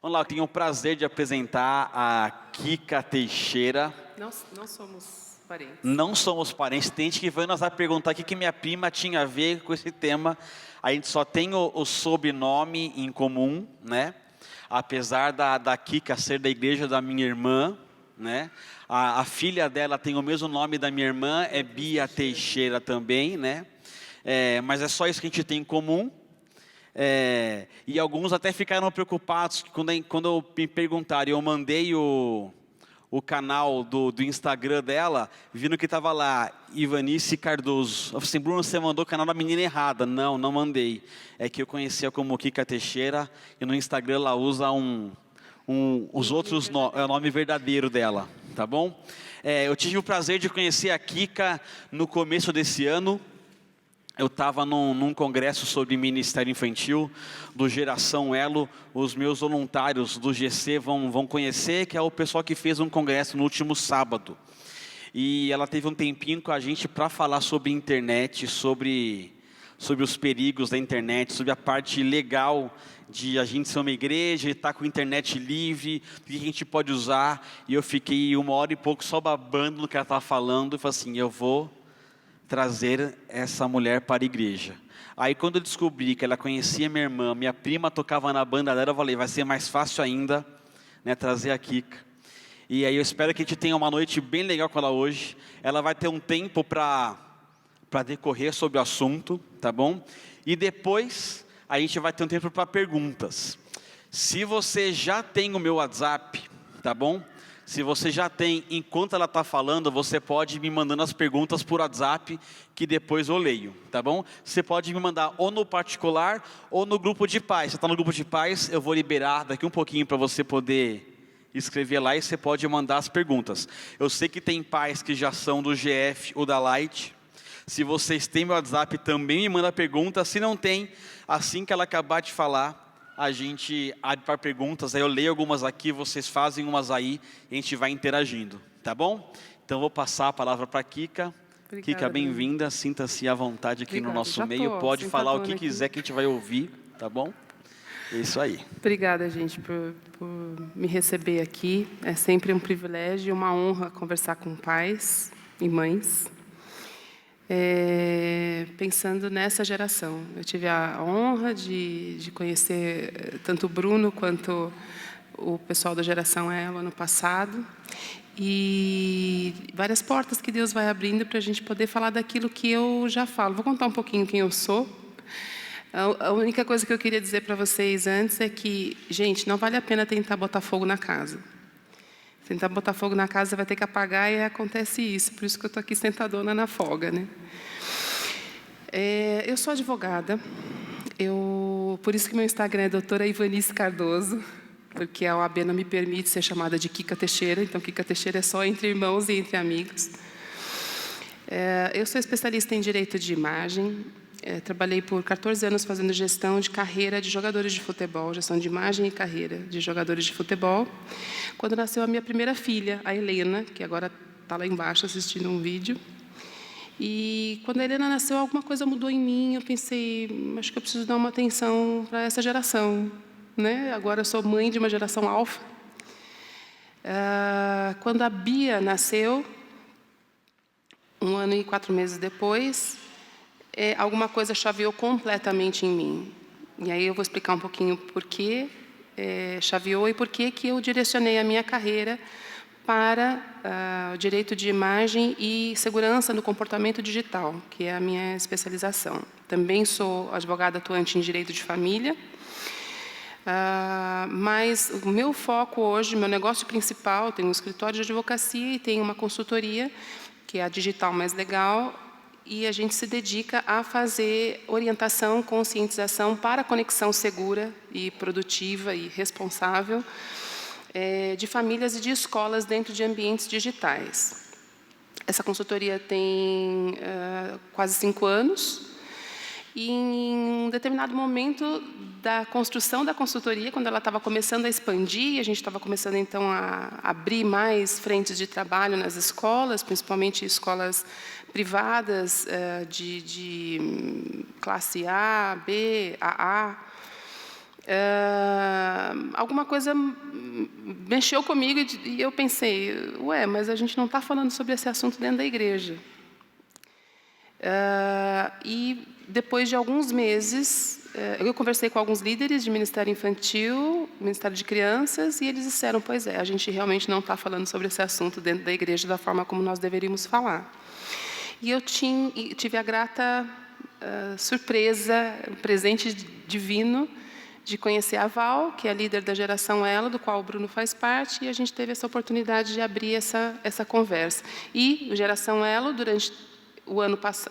Vamos lá, eu tenho o prazer de apresentar a Kika Teixeira. Não somos parentes. Não somos parentes. Tem gente que vai nos perguntar o que minha prima tinha a ver com esse tema. A gente só tem o sobrenome em comum, né? Apesar da Kika ser da igreja da minha irmã, né? A filha dela tem o mesmo nome da minha irmã, é Bia Teixeira também, né? Mas é só isso que a gente tem em comum. E alguns até ficaram preocupados quando me perguntaram, eu mandei o canal do Instagram dela, vindo que estava lá, Ivanice Cardoso. Eu falei assim, Bruno, você mandou o canal da menina errada. Não mandei. É que eu conhecia como Kika Teixeira, e no Instagram ela usa os outros é o nome verdadeiro dela, tá bom? Eu tive o prazer de conhecer a Kika no começo desse ano. Eu estava num congresso sobre ministério infantil, do Geração Elo. Os meus voluntários do GC vão conhecer, que é o pessoal que fez um congresso no último sábado. E ela teve um tempinho com a gente para falar sobre internet, sobre os perigos da internet, sobre a parte legal de a gente ser uma igreja, estar com a internet livre, o que a gente pode usar. E eu fiquei 1 hora e pouco só babando no que ela estava falando, e falei assim, eu vou trazer essa mulher para a igreja. Aí quando eu descobri que ela conhecia minha irmã, minha prima tocava na banda dela, eu falei, vai ser mais fácil ainda, né, trazer a Kika. E aí eu espero que a gente tenha uma noite bem legal com ela hoje. Ela vai ter um tempo para decorrer sobre o assunto, tá bom? E depois a gente vai ter um tempo para perguntas. Se você já tem o meu WhatsApp, tá bom? Se você já tem, enquanto ela está falando, você pode me mandando as perguntas por WhatsApp, que depois eu leio, tá bom? Você pode me mandar ou no particular, ou no grupo de pais. Você está no grupo de pais, eu vou liberar daqui um pouquinho para você poder escrever lá, e você pode mandar as perguntas. Eu sei que tem pais que já são do GF ou da Light. Se vocês têm meu WhatsApp, também me manda pergunta. Se não tem, assim que ela acabar de falar, a gente abre para perguntas, aí eu leio algumas aqui, vocês fazem umas aí, e a gente vai interagindo, tá bom? Então vou passar a palavra para a Kika. Obrigada, Kika, bem-vinda, sinta-se à vontade aqui no nosso meio, pode falar o que quiser que a gente vai ouvir, tá bom? É isso aí. Obrigada, gente, por me receber aqui. É sempre um privilégio e uma honra conversar com pais e mães. Pensando nessa geração, eu tive a honra de conhecer tanto o Bruno quanto o pessoal da Geração Elo ano passado, e várias portas que Deus vai abrindo para a gente poder falar daquilo que eu já falo. Vou contar um pouquinho quem eu sou. A única coisa que eu queria dizer para vocês antes é que, gente, não vale a pena tentar botar fogo na casa. Tentar botar fogo na casa, você vai ter que apagar, e acontece isso. Por isso que eu estou aqui sentadona na folga, né? Eu sou advogada. Por isso que meu Instagram é doutora Ivanice Cardoso, porque a OAB não me permite ser chamada de Kika Teixeira. Então, Kika Teixeira é só entre irmãos e entre amigos. Eu sou especialista em direito de imagem. Trabalhei por 14 anos fazendo gestão de carreira de jogadores de futebol, gestão de imagem e carreira de jogadores de futebol. Quando nasceu a minha primeira filha, a Helena, que agora está lá embaixo assistindo um vídeo. E quando a Helena nasceu, alguma coisa mudou em mim. Eu pensei, acho que eu preciso dar uma atenção para essa geração, né? Agora eu sou mãe de uma geração alfa. Quando a Bia nasceu, 1 ano e 4 meses depois, alguma coisa chaveou completamente em mim. E aí eu vou explicar um pouquinho por que chaveou e por que eu direcionei a minha carreira para o direito de imagem e segurança no comportamento digital, que é a minha especialização. Também sou advogada atuante em direito de família, mas o meu foco hoje, meu negócio principal, tenho um escritório de advocacia e tenho uma consultoria, que é a Digital Mais Legal, e a gente se dedica a fazer orientação, conscientização para a conexão segura e produtiva e responsável de famílias e de escolas dentro de ambientes digitais. Essa consultoria tem quase 5 anos. E em um determinado momento da construção da consultoria, quando ela estava começando a expandir, a gente estava começando então a abrir mais frentes de trabalho nas escolas, principalmente escolas privadas de classe A, B, AA. alguma coisa mexeu comigo e eu pensei, ué, mas a gente não está falando sobre esse assunto dentro da igreja. E depois de alguns meses, eu conversei com alguns líderes de Ministério Infantil, Ministério de Crianças, e eles disseram, pois é, a gente realmente não está falando sobre esse assunto dentro da igreja da forma como nós deveríamos falar. E eu tive a grata surpresa, um presente divino, de conhecer a Val, que é a líder da Geração Elo, do qual o Bruno faz parte, e a gente teve essa oportunidade de abrir essa conversa. E o Geração Elo, durante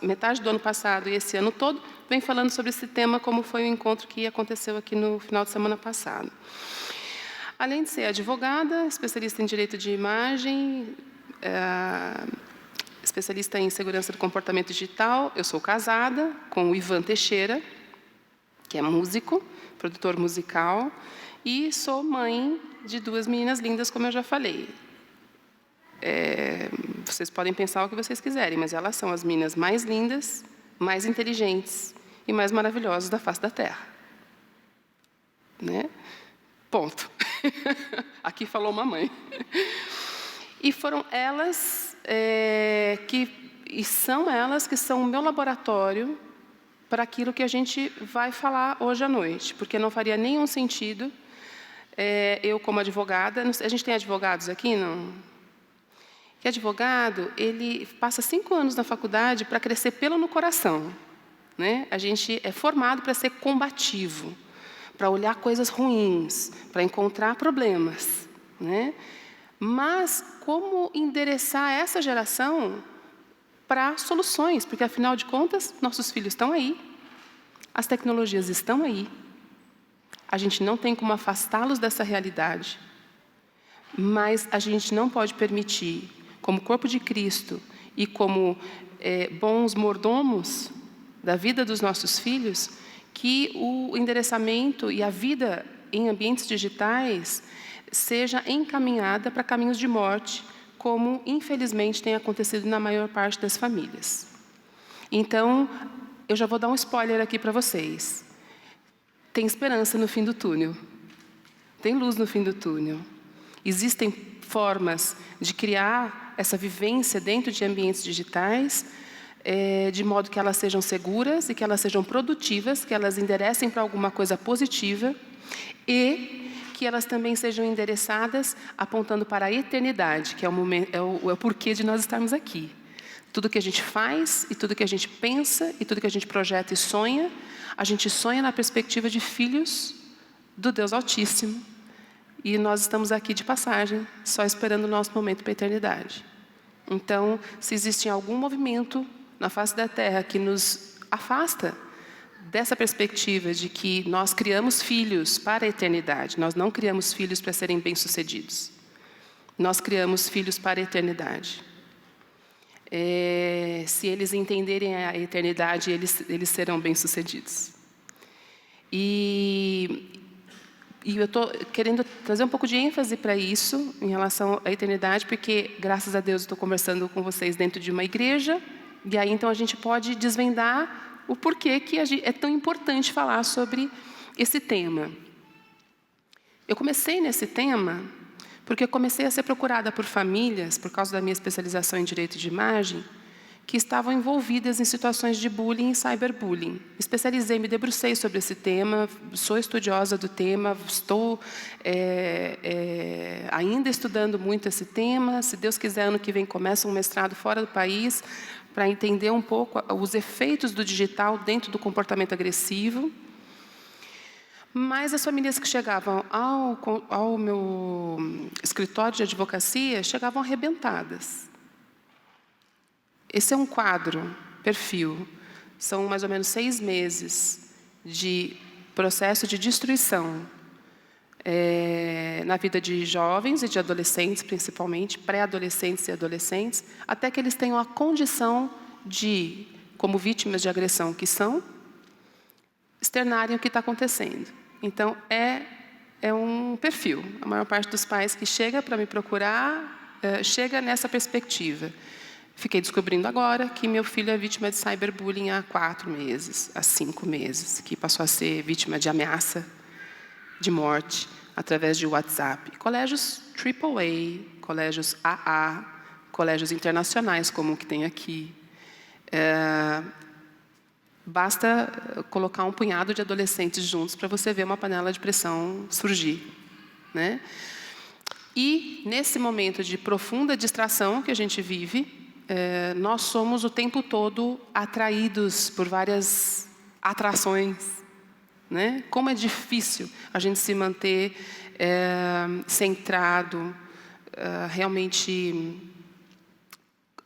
metade do ano passado e esse ano todo, vem falando sobre esse tema, como foi o encontro que aconteceu aqui no final de semana passado. Além de ser advogada, especialista em direito de imagem, especialista em segurança do comportamento digital, eu sou casada com o Ivan Teixeira, que é músico, produtor musical, e sou mãe de 2 meninas lindas, como eu já falei. Vocês podem pensar o que vocês quiserem, mas elas são as meninas mais lindas, mais inteligentes e mais maravilhosas da face da Terra. Né? Ponto. Aqui falou mamãe. E foram elas e são elas que são o meu laboratório para aquilo que a gente vai falar hoje à noite, porque não faria nenhum sentido eu, como advogada, a gente tem advogados aqui, não? Que advogado, ele passa 5 anos na faculdade para crescer pelo no coração. Né? A gente é formado para ser combativo, para olhar coisas ruins, para encontrar problemas. Né? Mas como endereçar essa geração para soluções? Porque, afinal de contas, nossos filhos estão aí, as tecnologias estão aí, a gente não tem como afastá-los dessa realidade, mas a gente não pode permitir, como corpo de Cristo e como bons mordomos da vida dos nossos filhos, que o endereçamento e a vida em ambientes digitais seja encaminhada para caminhos de morte, como, infelizmente, tem acontecido na maior parte das famílias. Então, eu já vou dar um spoiler aqui para vocês. Tem esperança no fim do túnel. Tem luz no fim do túnel. Existem formas de criar essa vivência dentro de ambientes digitais, de modo que elas sejam seguras e que elas sejam produtivas, que elas enderecem para alguma coisa positiva e que elas também sejam endereçadas apontando para a eternidade, que é o porquê de nós estarmos aqui. Tudo que a gente faz, e tudo que a gente pensa, e tudo que a gente projeta e sonha, a gente sonha na perspectiva de filhos do Deus Altíssimo. E nós estamos aqui de passagem, só esperando o nosso momento para a eternidade. Então, se existe algum movimento na face da Terra que nos afasta dessa perspectiva de que nós criamos filhos para a eternidade, nós não criamos filhos para serem bem-sucedidos. Nós criamos filhos para a eternidade. Se eles entenderem a eternidade, eles serão bem-sucedidos. E eu estou querendo trazer um pouco de ênfase para isso, em relação à eternidade, porque, graças a Deus, estou conversando com vocês dentro de uma igreja, e aí, então, a gente pode desvendar o porquê que é tão importante falar sobre esse tema. Eu comecei nesse tema porque eu comecei a ser procurada por famílias, por causa da minha especialização em direito de imagem, que estavam envolvidas em situações de bullying e cyberbullying. Especializei, me debrucei sobre esse tema, sou estudiosa do tema, estou ainda estudando muito esse tema. Se Deus quiser, ano que vem começo um mestrado fora do país, para entender um pouco os efeitos do digital dentro do comportamento agressivo. Mas as famílias que chegavam ao meu escritório de advocacia chegavam arrebentadas. Esse é um quadro, perfil. São mais ou menos 6 meses de processo de destruição na vida de jovens e de adolescentes, principalmente, pré-adolescentes e adolescentes, até que eles tenham a condição de, como vítimas de agressão que são, externarem o que está acontecendo. Então, é um perfil. A maior parte dos pais que chega para me procurar, chega nessa perspectiva. Fiquei descobrindo agora que meu filho é vítima de cyberbullying há 4 meses, há 5 meses, que passou a ser vítima de ameaça de morte através de WhatsApp. Colégios AAA, colégios AA, colégios internacionais como o que tem aqui. Basta colocar um punhado de adolescentes juntos para você ver uma panela de pressão surgir, né? E, nesse momento de profunda distração que a gente vive, nós somos o tempo todo atraídos por várias atrações, né? Como é difícil a gente se manter centrado, realmente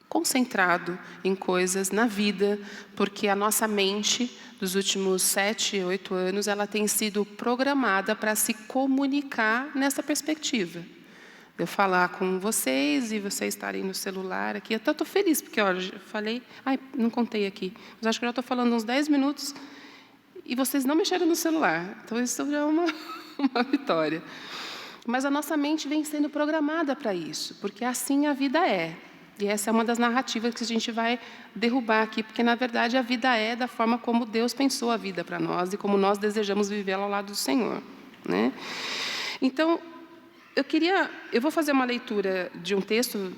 concentrado em coisas na vida, porque a nossa mente, dos últimos 7, 8 anos, ela tem sido programada para se comunicar nessa perspectiva. Eu falar com vocês e vocês estarem no celular aqui. Eu estou feliz, porque olha, eu falei... não contei aqui, mas acho que eu já estou falando uns 10 minutos e vocês não mexeram no celular. Então, isso já é uma vitória. Mas a nossa mente vem sendo programada para isso, porque assim a vida é. E essa é uma das narrativas que a gente vai derrubar aqui, porque, na verdade, a vida é da forma como Deus pensou a vida para nós e como nós desejamos vivê-la ao lado do Senhor, né? Então, eu vou fazer uma leitura de um texto,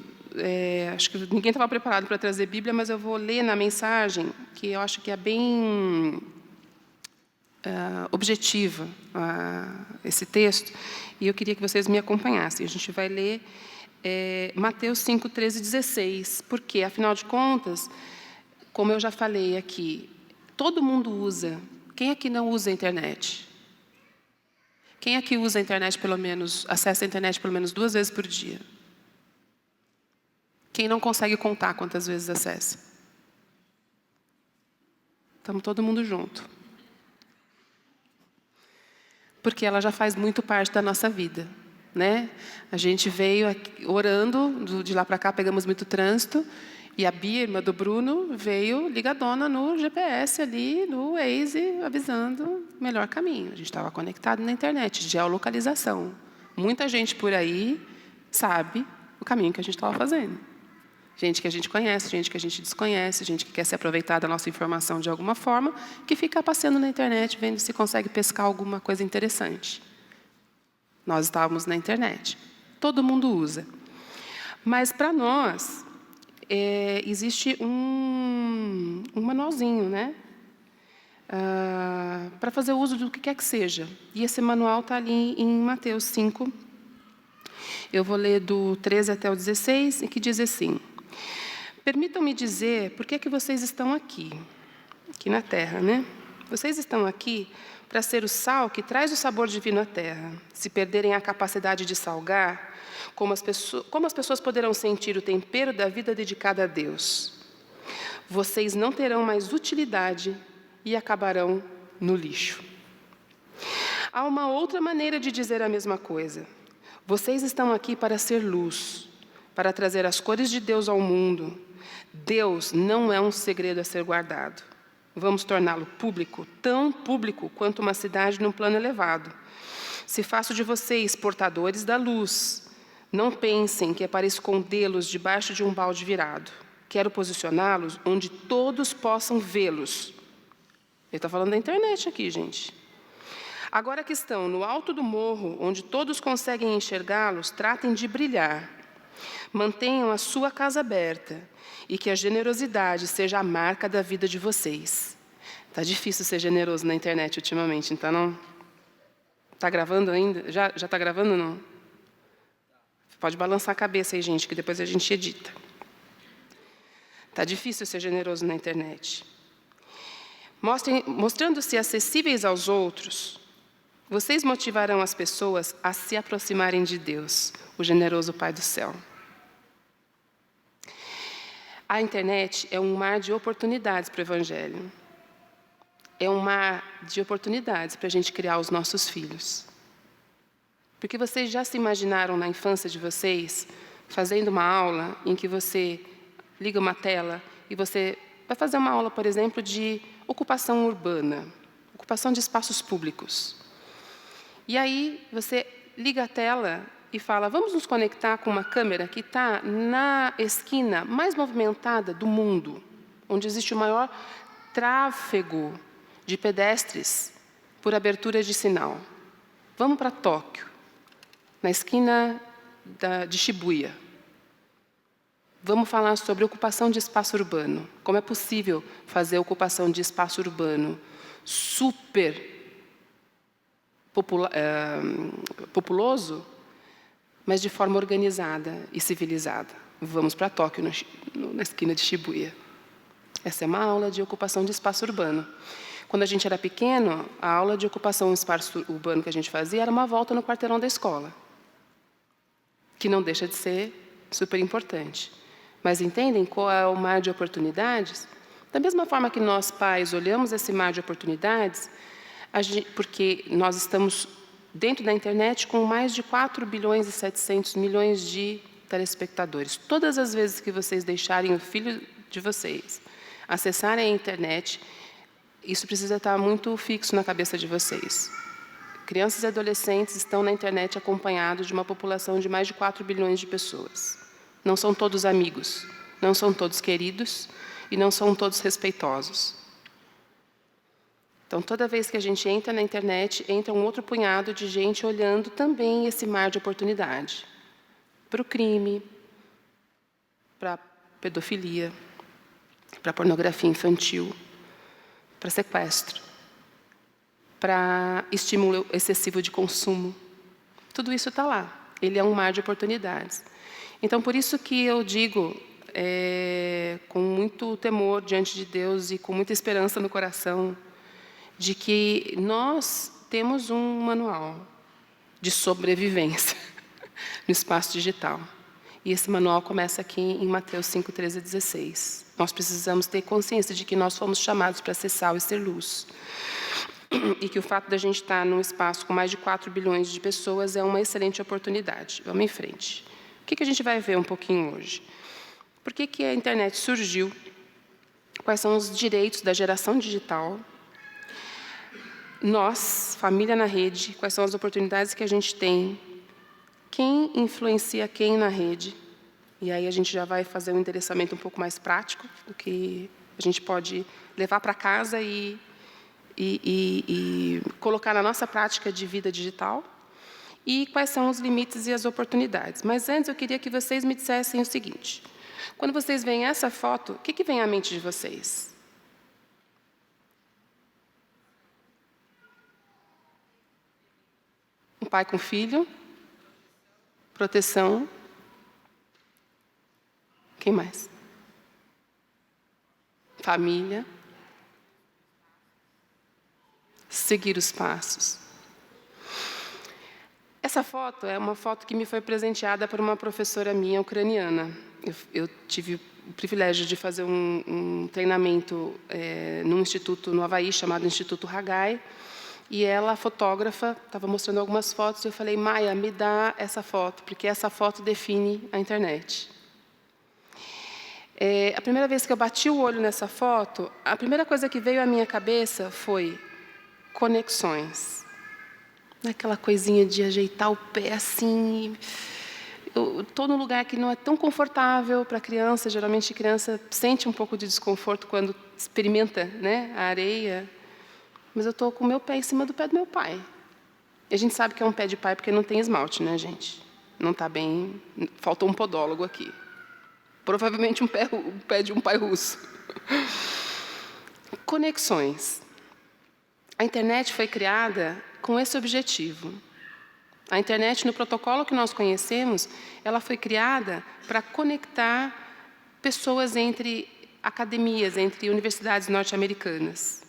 acho que ninguém estava preparado para trazer Bíblia, mas eu vou ler na mensagem, que eu acho que é bem objetiva esse texto, e eu queria que vocês me acompanhassem. A gente vai ler Mateus 5, 13 e 16, porque, afinal de contas, como eu já falei aqui, todo mundo usa. Quem aqui não usa a internet? Quem aqui usa a internet acessa a internet pelo menos 2 vezes por dia? Quem não consegue contar quantas vezes acessa? Estamos todo mundo junto. Porque ela já faz muito parte da nossa vida, né? A gente veio aqui, orando, de lá para cá pegamos muito trânsito, e a Bia, irmã do Bruno, veio ligadona no GPS ali, no Waze, avisando o melhor caminho. A gente estava conectado na internet, geolocalização. Muita gente por aí sabe o caminho que a gente estava fazendo. Gente que a gente conhece, gente que a gente desconhece, gente que quer se aproveitar da nossa informação de alguma forma, que fica passeando na internet, vendo se consegue pescar alguma coisa interessante. Nós estávamos na internet. Todo mundo usa. Mas, para nós, existe um manualzinho, né? Para fazer uso do que quer que seja. E esse manual está ali em Mateus 5. Eu vou ler do 13 até o 16, e que diz assim: permitam-me dizer por que é que vocês estão aqui na terra, né? Vocês estão aqui para ser o sal que traz o sabor divino à terra. Se perderem a capacidade de salgar, como as pessoas poderão sentir o tempero da vida dedicada a Deus? Vocês não terão mais utilidade e acabarão no lixo. Há uma outra maneira de dizer a mesma coisa. Vocês estão aqui para ser luz, para trazer as cores de Deus ao mundo. Deus não é um segredo a ser guardado. Vamos torná-lo público, tão público quanto uma cidade num plano elevado. Se faço de vocês portadores da luz, não pensem que é para escondê-los debaixo de um balde virado. Quero posicioná-los onde todos possam vê-los. Ele está falando da internet aqui, gente. Agora que estão no alto do morro, onde todos conseguem enxergá-los, tratem de brilhar. Mantenham a sua casa aberta e que a generosidade seja a marca da vida de vocês. Está difícil ser generoso na internet ultimamente, então não? Está gravando ainda? Já está gravando ou não? Pode balançar a cabeça aí, gente, que depois a gente edita. Está difícil ser generoso na internet. Mostrando-se acessíveis aos outros, vocês motivarão as pessoas a se aproximarem de Deus, o generoso Pai do céu. A internet é um mar de oportunidades para o Evangelho. É um mar de oportunidades para a gente criar os nossos filhos. Porque vocês já se imaginaram na infância de vocês, fazendo uma aula em que você liga uma tela e você vai fazer uma aula, por exemplo, de ocupação urbana, ocupação de espaços públicos. E aí você liga a tela e fala, vamos nos conectar com uma câmera que está na esquina mais movimentada do mundo, onde existe o maior tráfego de pedestres por abertura de sinal. Vamos para Tóquio, na esquina de Shibuya. Vamos falar sobre ocupação de espaço urbano. Como é possível fazer ocupação de espaço urbano super populoso, mas de forma organizada e civilizada. Vamos para Tóquio, na esquina de Shibuya. Essa é uma aula de ocupação de espaço urbano. Quando a gente era pequeno, a aula de ocupação de espaço urbano que a gente fazia era uma volta no quarteirão da escola, que não deixa de ser super importante. Mas entendem qual é o mar de oportunidades? Da mesma forma que nós, pais, olhamos esse mar de oportunidades, porque nós estamos dentro da internet com mais de 4 bilhões e 700 milhões de telespectadores. Todas as vezes que vocês deixarem o filho de vocês acessarem a internet, isso precisa estar muito fixo na cabeça de vocês. Crianças e adolescentes estão na internet acompanhados de uma população de mais de 4 bilhões de pessoas. Não são todos amigos, não são todos queridos e não são todos respeitosos. Então, toda vez que a gente entra na internet, entra um outro punhado de gente olhando também esse mar de oportunidade. Para o crime, para a pedofilia, para a pornografia infantil, para sequestro, para estímulo excessivo de consumo. Tudo isso está lá. Ele é um mar de oportunidades. Então, por isso que eu digo, com muito temor diante de Deus e com muita esperança no coração, de que nós temos um manual de sobrevivência no espaço digital. E esse manual começa aqui em Mateus 5, 13 a 16. Nós precisamos ter consciência de que nós fomos chamados para ser sal e ser luz. E que o fato da gente estar num espaço com mais de 4 bilhões de pessoas é uma excelente oportunidade. Vamos em frente. O que a gente vai ver um pouquinho hoje? Por que a internet surgiu? Quais são os direitos da geração digital? Nós, família na rede, quais são as oportunidades que a gente tem? Quem influencia quem na rede? E aí a gente já vai fazer um endereçamento um pouco mais prático, do que a gente pode levar para casa e colocar na nossa prática de vida digital. E quais são os limites e as oportunidades. Mas antes eu queria que vocês me dissessem o seguinte. Quando vocês veem essa foto, o que vem à mente de vocês? Um pai com filho, proteção. Quem mais? Família. Seguir os passos. Essa foto é uma foto que me foi presenteada por uma professora minha ucraniana. Eu tive o privilégio de fazer um treinamento num instituto no Havaí, chamado Instituto Hagai. E ela, fotógrafa, estava mostrando algumas fotos. E eu falei, Maia, me dá essa foto, porque essa foto define a internet. A primeira vez que eu bati o olho nessa foto, a primeira coisa que veio à minha cabeça foi conexões. Aquela coisinha de ajeitar o pé assim. Eu estou num lugar que não é tão confortável para a criança. Geralmente a criança sente um pouco de desconforto quando experimenta, né, a areia. Mas eu estou com o meu pé em cima do pé do meu pai. E a gente sabe que é um pé de pai porque não tem esmalte, né, gente? Não está bem. Faltou um podólogo aqui. Provavelmente um pé de um pai russo. Conexões. A internet foi criada com esse objetivo. A internet, no protocolo que nós conhecemos, ela foi criada para conectar pessoas entre academias, entre universidades norte-americanas.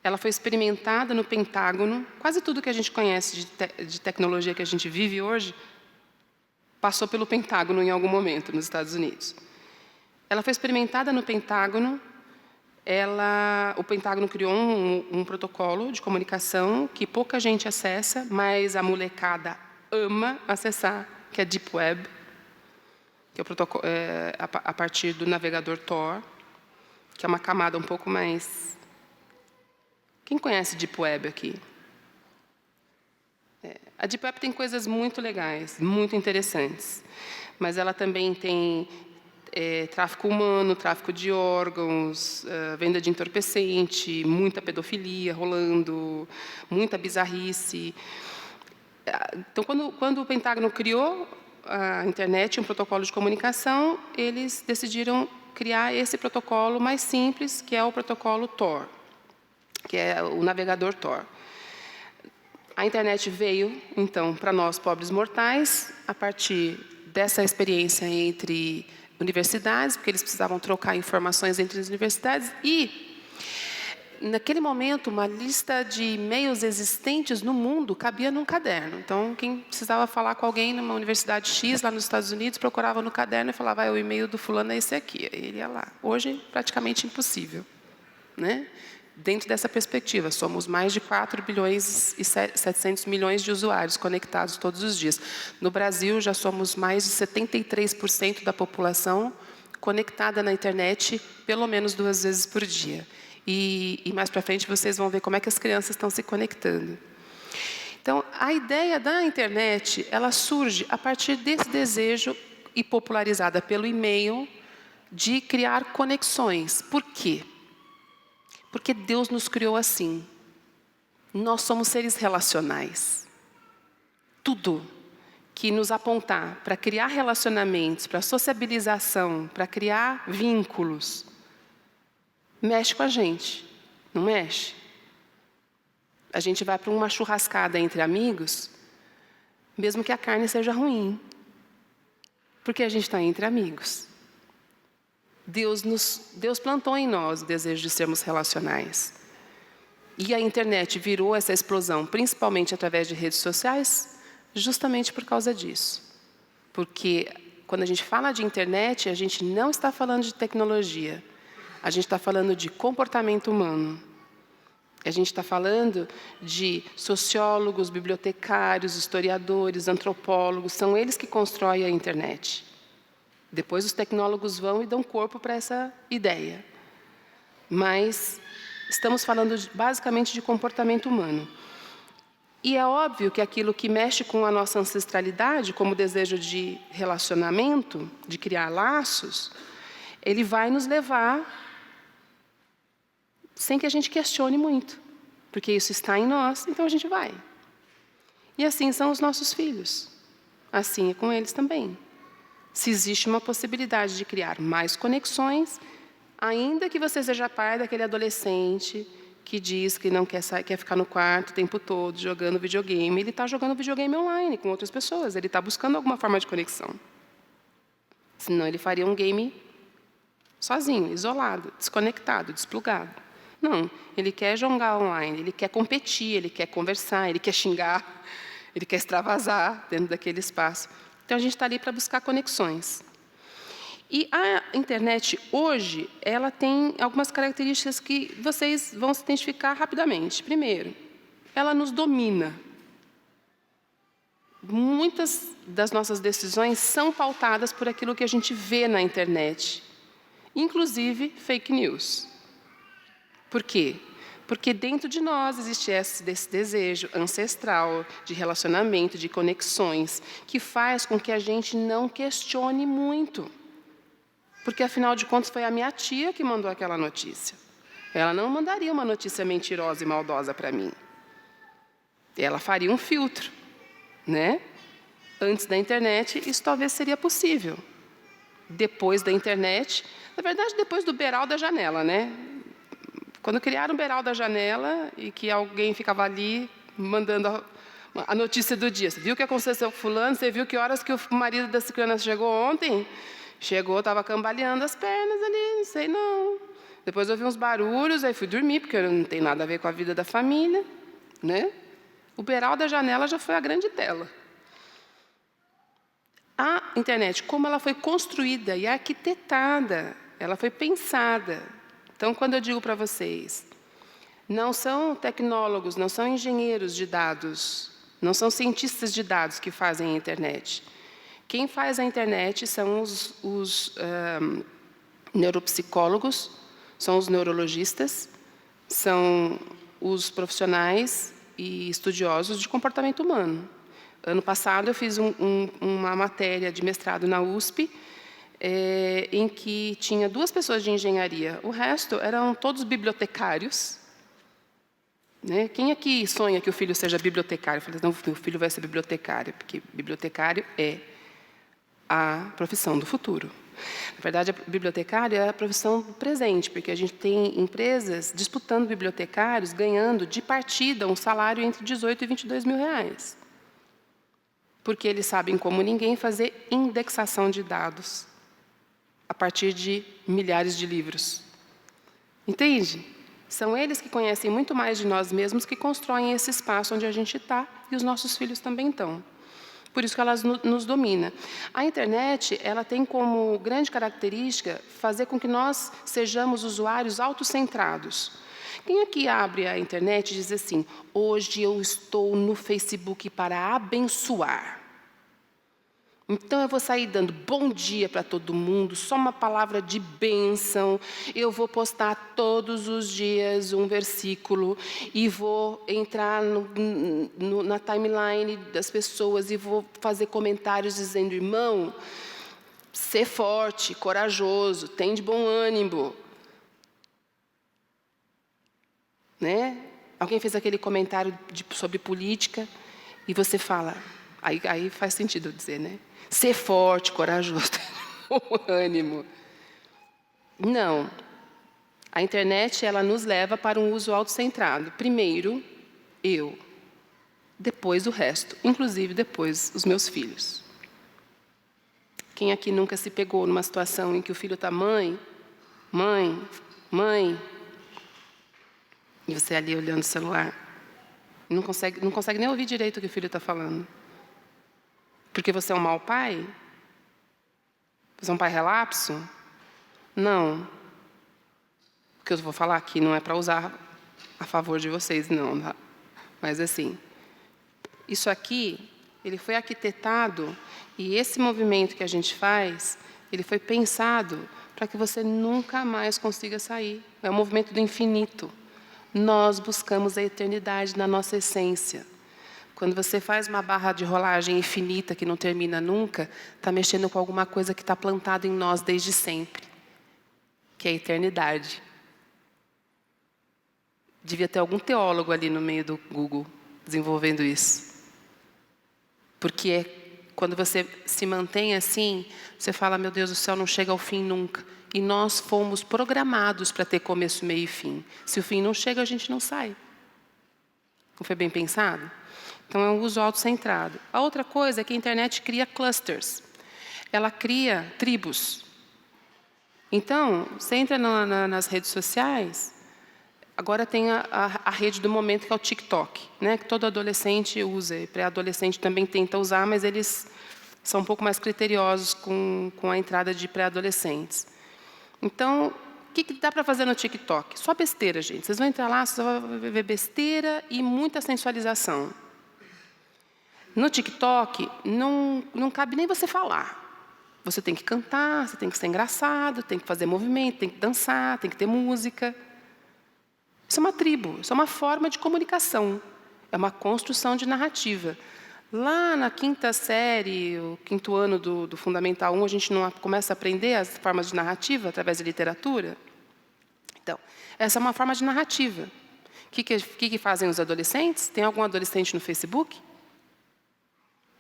Ela foi experimentada no Pentágono. Quase tudo que a gente conhece de tecnologia que a gente vive hoje passou pelo Pentágono em algum momento nos Estados Unidos. Ela foi experimentada no Pentágono. O Pentágono criou um protocolo de comunicação que pouca gente acessa, mas a molecada ama acessar, que é Deep Web, que é o protocolo, a partir do navegador Tor, que é uma camada um pouco mais... Quem conhece Deep Web aqui? A Deep Web tem coisas muito legais, muito interessantes, mas ela também tem tráfico humano, tráfico de órgãos, venda de entorpecente, muita pedofilia rolando, muita bizarrice. Então, quando o Pentágono criou a internet, um protocolo de comunicação, eles decidiram criar esse protocolo mais simples, que é o protocolo Tor, que é o navegador Tor. A internet veio, então, para nós, pobres mortais, a partir dessa experiência entre universidades, porque eles precisavam trocar informações entre as universidades, e, naquele momento, uma lista de e-mails existentes no mundo cabia num caderno. Então, quem precisava falar com alguém numa universidade X, lá nos Estados Unidos, procurava no caderno e falava, o e-mail do fulano é esse aqui. Ele ia lá. Hoje, praticamente impossível, né? Dentro dessa perspectiva, somos mais de 4 bilhões e 700 milhões de usuários conectados todos os dias. No Brasil, já somos mais de 73% da população conectada na internet pelo menos 2 vezes por dia. E mais para frente vocês vão ver como é que as crianças estão se conectando. Então, a ideia da internet, ela surge a partir desse desejo, e popularizada pelo e-mail, de criar conexões. Por quê? Porque Deus nos criou assim. Nós somos seres relacionais. Tudo que nos apontar para criar relacionamentos, para sociabilização, para criar vínculos, mexe com a gente, não mexe? A gente vai para uma churrascada entre amigos, mesmo que a carne seja ruim, porque a gente está entre amigos. Deus plantou em nós o desejo de sermos relacionais. E a internet virou essa explosão, principalmente através de redes sociais, justamente por causa disso. Porque quando a gente fala de internet, a gente não está falando de tecnologia. A gente está falando de comportamento humano. A gente está falando de sociólogos, bibliotecários, historiadores, antropólogos. São eles que constroem a internet. Depois os tecnólogos vão e dão corpo para essa ideia. Mas estamos falando basicamente de comportamento humano. E é óbvio que aquilo que mexe com a nossa ancestralidade, como o desejo de relacionamento, de criar laços, ele vai nos levar sem que a gente questione muito. Porque isso está em nós, então a gente vai. E assim são os nossos filhos. Assim é com eles também. Se existe uma possibilidade de criar mais conexões, ainda que você seja pai daquele adolescente que diz que não quer sair, quer ficar no quarto o tempo todo jogando videogame, ele está jogando videogame online com outras pessoas, ele está buscando alguma forma de conexão. Senão ele faria um game sozinho, isolado, desconectado, desplugado. Não, ele quer jogar online, ele quer competir, ele quer conversar, ele quer xingar, ele quer extravasar dentro daquele espaço. Então, a gente está ali para buscar conexões. E a internet, hoje, ela tem algumas características que vocês vão se identificar rapidamente. Primeiro, ela nos domina. Muitas das nossas decisões são pautadas por aquilo que a gente vê na internet, inclusive fake news. Por quê? Porque dentro de nós existe esse desejo ancestral de relacionamento, de conexões, que faz com que a gente não questione muito. Porque, afinal de contas, foi a minha tia que mandou aquela notícia. Ela não mandaria uma notícia mentirosa e maldosa para mim. Ela faria um filtro, né? Antes da internet, isso talvez seria possível. Depois da internet, na verdade, depois do beiral da janela, né? Quando criaram o beiral da janela e que alguém ficava ali mandando a notícia do dia. Você viu o que aconteceu com fulano? Você viu que horas que o marido da ciclana chegou ontem? Chegou, estava cambaleando as pernas ali, não sei não. Depois ouvi uns barulhos, aí fui dormir, porque não tem nada a ver com a vida da família, né? O beiral da janela já foi a grande tela. A internet, como ela foi construída e arquitetada, ela foi pensada. Então, quando eu digo para vocês, não são tecnólogos, não são engenheiros de dados, não são cientistas de dados que fazem a internet. Quem faz a internet são os neuropsicólogos, são os neurologistas, são os profissionais e estudiosos de comportamento humano. Ano passado, eu fiz uma matéria de mestrado na USP, em que tinha 2 pessoas de engenharia. O resto eram todos bibliotecários, Né? Quem aqui sonha que o filho seja bibliotecário? Eu falei, não, meu filho vai ser bibliotecário, porque bibliotecário é a profissão do futuro. Na verdade, a bibliotecário é a profissão do presente, porque a gente tem empresas disputando bibliotecários, ganhando de partida um salário entre 18 e 22 mil reais. Porque eles sabem como ninguém fazer indexação de dados a partir de milhares de livros. Entende? São eles que conhecem muito mais de nós mesmos que constroem esse espaço onde a gente está e os nossos filhos também estão. Por isso que elas nos domina. A internet, ela tem como grande característica fazer com que nós sejamos usuários autocentrados. Quem aqui abre a internet e diz assim, hoje eu estou no Facebook para abençoar. Então, eu vou sair dando bom dia para todo mundo, só uma palavra de bênção. Eu vou postar todos os dias um versículo e vou entrar na timeline das pessoas e vou fazer comentários dizendo, irmão, ser forte, corajoso, tem de bom ânimo. Né? Alguém fez aquele comentário sobre política e você fala, aí faz sentido eu dizer, né? Ser forte, corajoso, ter bom ânimo. Não. A internet, ela nos leva para um uso autocentrado. Primeiro, eu. Depois o resto. Inclusive, depois, os meus filhos. Quem aqui nunca se pegou numa situação em que o filho está mãe, e você ali olhando o celular, não consegue nem ouvir direito o que o filho está falando. Porque você é um mau pai? Você é um pai relapso? Não. O que eu vou falar aqui não é para usar a favor de vocês, não. Tá? Mas assim, isso aqui, ele foi arquitetado, e esse movimento que a gente faz, ele foi pensado para que você nunca mais consiga sair. É o movimento do infinito. Nós buscamos a eternidade na nossa essência. Quando você faz uma barra de rolagem infinita que não termina nunca, está mexendo com alguma coisa que está plantada em nós desde sempre, que é a eternidade. Devia ter algum teólogo ali no meio do Google desenvolvendo isso. Porque quando você se mantém assim, você fala, meu Deus, o céu não chega ao fim nunca. E nós fomos programados para ter começo, meio e fim. Se o fim não chega, a gente não sai. Não foi bem pensado? Então, é um uso autocentrado. A outra coisa é que a internet cria clusters. Ela cria tribos. Então, você entra nas redes sociais, agora tem a rede do momento, que é o TikTok, né? Que todo adolescente usa, e pré-adolescente também tenta usar, mas eles são um pouco mais criteriosos com a entrada de pré-adolescentes. Então, o que dá para fazer no TikTok? Só besteira, gente. Vocês vão entrar lá, só vão ver besteira e muita sensualização. No TikTok, não cabe nem você falar. Você tem que cantar, você tem que ser engraçado, tem que fazer movimento, tem que dançar, tem que ter música. Isso é uma tribo, isso é uma forma de comunicação. É uma construção de narrativa. Lá na 5ª série, o 5º ano do Fundamental 1, a gente não começa a aprender as formas de narrativa através de literatura? Então, essa é uma forma de narrativa. O que fazem os adolescentes? Tem algum adolescente no Facebook?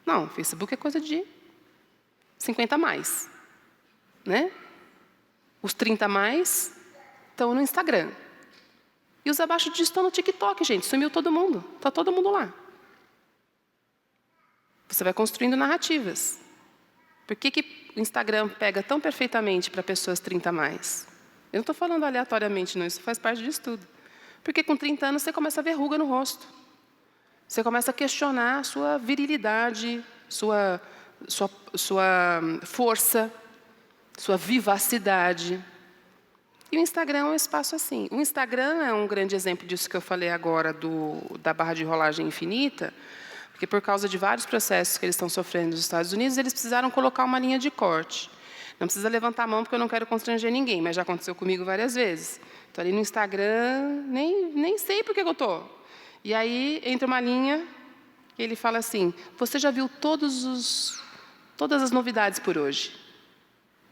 Não, o Facebook é coisa de 50 a mais. Né? Os 30 a mais estão no Instagram. E os abaixo disso estão no TikTok, gente. Sumiu todo mundo. Está todo mundo lá. Você vai construindo narrativas. Por que o Instagram pega tão perfeitamente para pessoas 30 a mais? Eu não estou falando aleatoriamente, não. Isso faz parte disso tudo. Porque com 30 anos você começa a ver ruga no rosto. Você começa a questionar a sua virilidade, sua força, sua vivacidade. E o Instagram é um espaço assim. O Instagram é um grande exemplo disso que eu falei agora, da barra de rolagem infinita, porque por causa de vários processos que eles estão sofrendo nos Estados Unidos, eles precisaram colocar uma linha de corte. Não precisa levantar a mão, porque eu não quero constranger ninguém, mas já aconteceu comigo várias vezes. Estou ali no Instagram, nem sei por que eu estou. E aí entra uma linha, e ele fala assim, você já viu todas as novidades por hoje?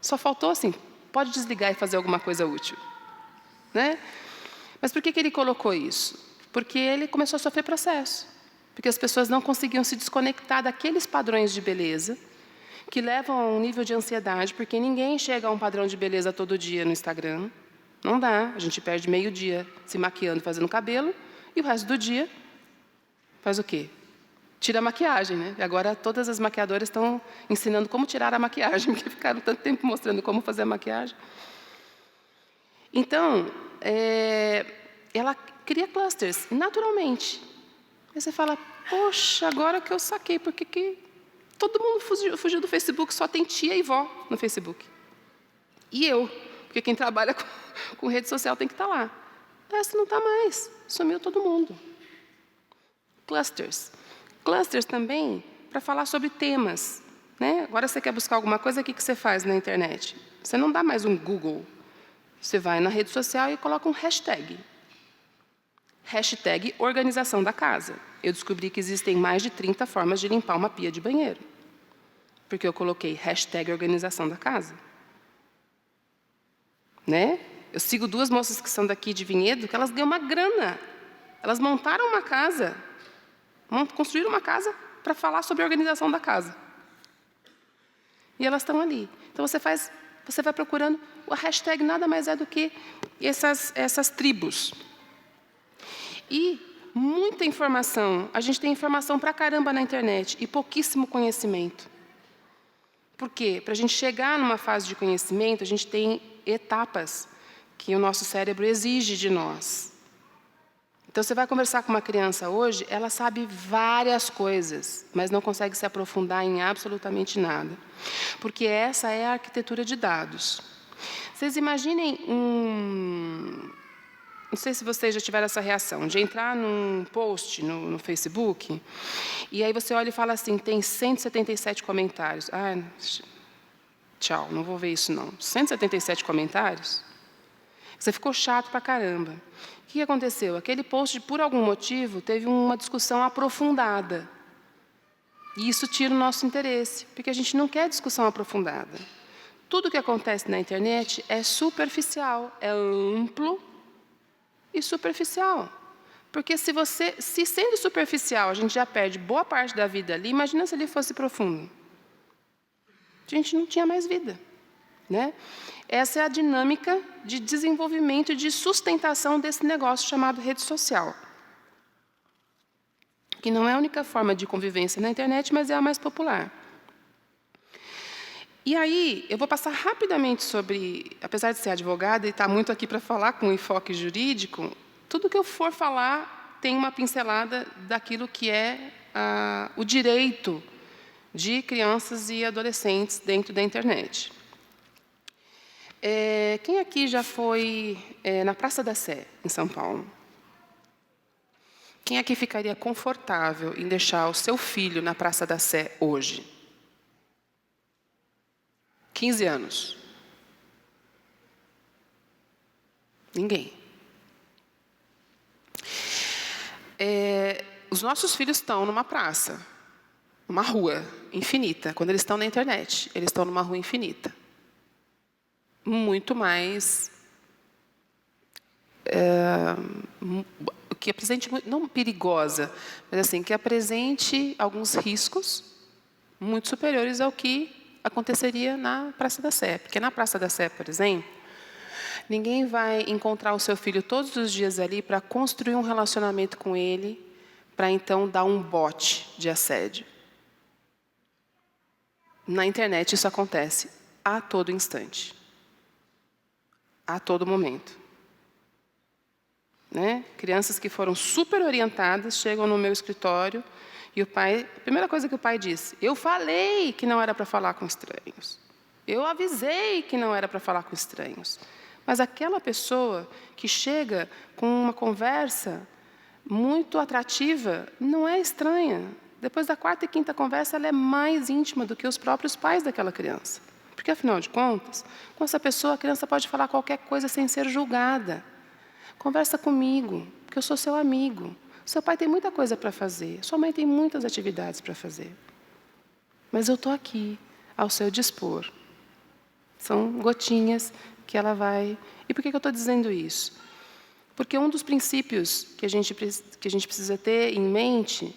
Só faltou assim, pode desligar e fazer alguma coisa útil. Né? Mas por que ele colocou isso? porque ele começou a sofrer processo. Porque as pessoas não conseguiam se desconectar daqueles padrões de beleza que levam a um nível de ansiedade, porque ninguém chega a um padrão de beleza todo dia no Instagram. Não dá. A gente perde meio dia se maquiando, fazendo cabelo, e o resto do dia faz o quê? Tira a maquiagem, né? E agora todas as maquiadoras estão ensinando como tirar a maquiagem, porque ficaram tanto tempo mostrando como fazer a maquiagem. Então, ela cria clusters, naturalmente. Aí você fala, poxa, agora que eu saquei, por que todo mundo fugiu do Facebook, só tem tia e vó no Facebook. E eu, porque quem trabalha com rede social tem que estar lá. Essa não está mais, sumiu todo mundo. Clusters. Clusters também para falar sobre temas. Né? Agora você quer buscar alguma coisa, o que você faz na internet? Você não dá mais um Google. Você vai na rede social e coloca um hashtag. Hashtag organização da casa. Eu descobri que existem mais de 30 formas de limpar uma pia de banheiro. Porque eu coloquei hashtag organização da casa. Né? Eu sigo 2 moças que são daqui de Vinhedo, que elas ganham uma grana. Elas montaram uma casa, construíram uma casa para falar sobre a organização da casa. E elas estão ali. Então você vai procurando, o hashtag nada mais é do que essas tribos. E muita informação, a gente tem informação pra caramba na internet e pouquíssimo conhecimento. Por quê? Para a gente chegar numa fase de conhecimento, a gente tem etapas que o nosso cérebro exige de nós. Então, você vai conversar com uma criança hoje, ela sabe várias coisas, mas não consegue se aprofundar em absolutamente nada. Porque essa é a arquitetura de dados. Vocês imaginem não sei se vocês já tiveram essa reação, de entrar num post no Facebook, e aí você olha e fala assim, tem 177 comentários. Ah, tchau, não vou ver isso não. 177 comentários? Você ficou chato pra caramba. O que aconteceu? Aquele post, por algum motivo, teve uma discussão aprofundada. E isso tira o nosso interesse, porque a gente não quer discussão aprofundada. Tudo que acontece na internet é superficial, é amplo e superficial. Porque se sendo superficial, a gente já perde boa parte da vida ali, imagina se ele fosse profundo. A gente não tinha mais vida. Né? Essa é a dinâmica de desenvolvimento e de sustentação desse negócio chamado rede social. Que não é a única forma de convivência na internet, mas é a mais popular. E aí, eu vou passar rapidamente sobre, apesar de ser advogada e estar muito aqui para falar com enfoque jurídico, tudo que eu for falar tem uma pincelada daquilo que é o direito de crianças e adolescentes dentro da internet. Quem aqui já foi na Praça da Sé, em São Paulo? Quem aqui ficaria confortável em deixar o seu filho na Praça da Sé hoje? 15 anos. Ninguém. Os nossos filhos estão numa praça, numa rua infinita. Quando eles estão na internet, eles estão numa rua infinita. Muito mais que apresente, não perigosa, mas assim, que apresente alguns riscos muito superiores ao que aconteceria na Praça da Sé. Porque na Praça da Sé, por exemplo, ninguém vai encontrar o seu filho todos os dias ali para construir um relacionamento com ele, para então dar um bote de assédio. Na internet isso acontece a todo instante. A todo momento. Né? Crianças que foram super orientadas chegam no meu escritório e o pai, a primeira coisa que o pai disse, eu falei que não era para falar com estranhos. Eu avisei que não era para falar com estranhos. Mas aquela pessoa que chega com uma conversa muito atrativa não é estranha. Depois da 4ª e 5ª conversa, ela é mais íntima do que os próprios pais daquela criança. Porque, afinal de contas, com essa pessoa, a criança pode falar qualquer coisa sem ser julgada. Conversa comigo, porque eu sou seu amigo. Seu pai tem muita coisa para fazer, sua mãe tem muitas atividades para fazer. Mas eu estou aqui, ao seu dispor. São gotinhas que ela vai... E por que eu estou dizendo isso? Porque um dos princípios que a gente precisa ter em mente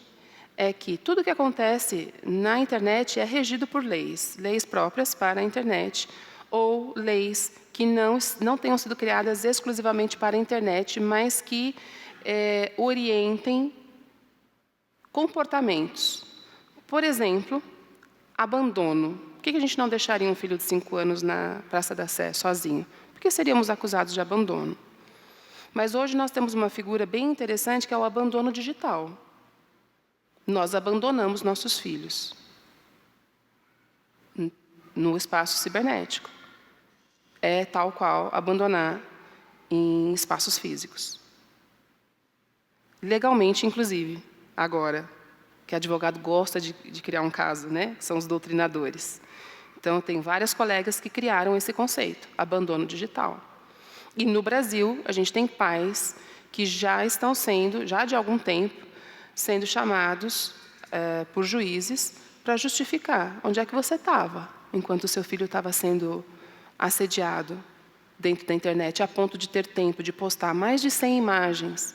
é que tudo que acontece na internet é regido por leis próprias para a internet, ou leis que não tenham sido criadas exclusivamente para a internet, mas que orientem comportamentos. Por exemplo, abandono. Por que a gente não deixaria um filho de 5 anos na Praça da Sé sozinho? Porque seríamos acusados de abandono. Mas hoje nós temos uma figura bem interessante, que é o abandono digital. Nós abandonamos nossos filhos no espaço cibernético. É tal qual abandonar em espaços físicos. Legalmente, inclusive, agora, que advogado gosta de criar um caso, né? São os doutrinadores. Então, tem várias colegas que criaram esse conceito, abandono digital. E no Brasil, a gente tem pais que já estão sendo, já de algum tempo, sendo chamados por juízes para justificar onde é que você estava enquanto o seu filho estava sendo assediado dentro da internet, a ponto de ter tempo de postar mais de 100 imagens,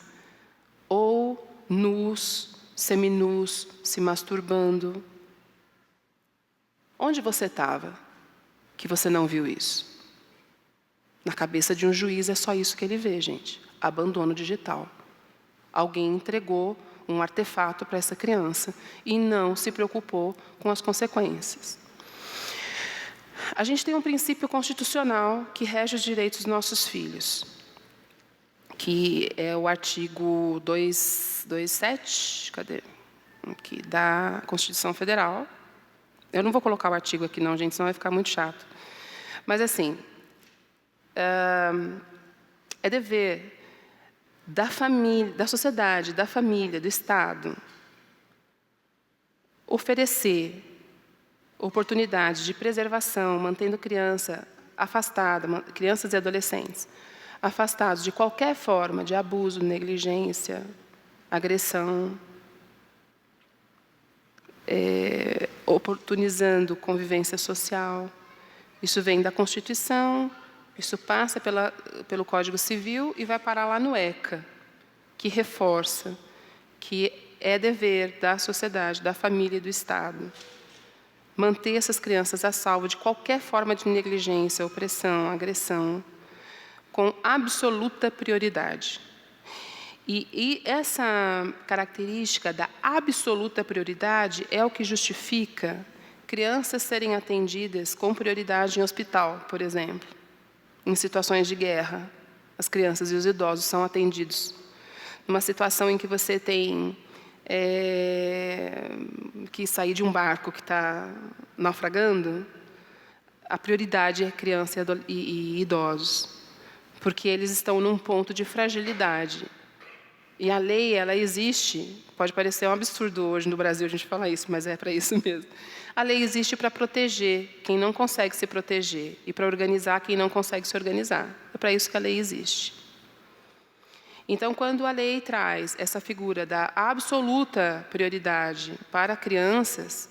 ou nus, seminus, se masturbando. Onde você estava que você não viu isso? Na cabeça de um juiz é só isso que ele vê, gente. Abandono digital. Alguém entregou um artefato para essa criança e não se preocupou com as consequências. A gente tem um princípio constitucional que rege os direitos dos nossos filhos, que é o artigo 227, aqui, da Constituição Federal. Eu não vou colocar o artigo aqui não, gente, senão vai ficar muito chato. Mas, assim, é dever da família, da sociedade, da família, do Estado, oferecer oportunidades de preservação, mantendo criança afastada, crianças e adolescentes, afastados de qualquer forma de abuso, negligência, agressão, oportunizando convivência social. Isso vem da Constituição, isso passa pelo Código Civil e vai parar lá no ECA, que reforça que é dever da sociedade, da família e do Estado manter essas crianças a salvo de qualquer forma de negligência, opressão, agressão, com absoluta prioridade. E essa característica da absoluta prioridade é o que justifica crianças serem atendidas com prioridade em hospital, por exemplo. Em situações de guerra, as crianças e os idosos são atendidos. Numa situação em que você tem que sair de um barco que está naufragando, a prioridade é criança e idosos, porque eles estão num ponto de fragilidade. E a lei, ela existe, pode parecer um absurdo hoje no Brasil a gente falar isso, mas é para isso mesmo. A lei existe para proteger quem não consegue se proteger e para organizar quem não consegue se organizar. É para isso que a lei existe. Então, quando a lei traz essa figura da absoluta prioridade para crianças,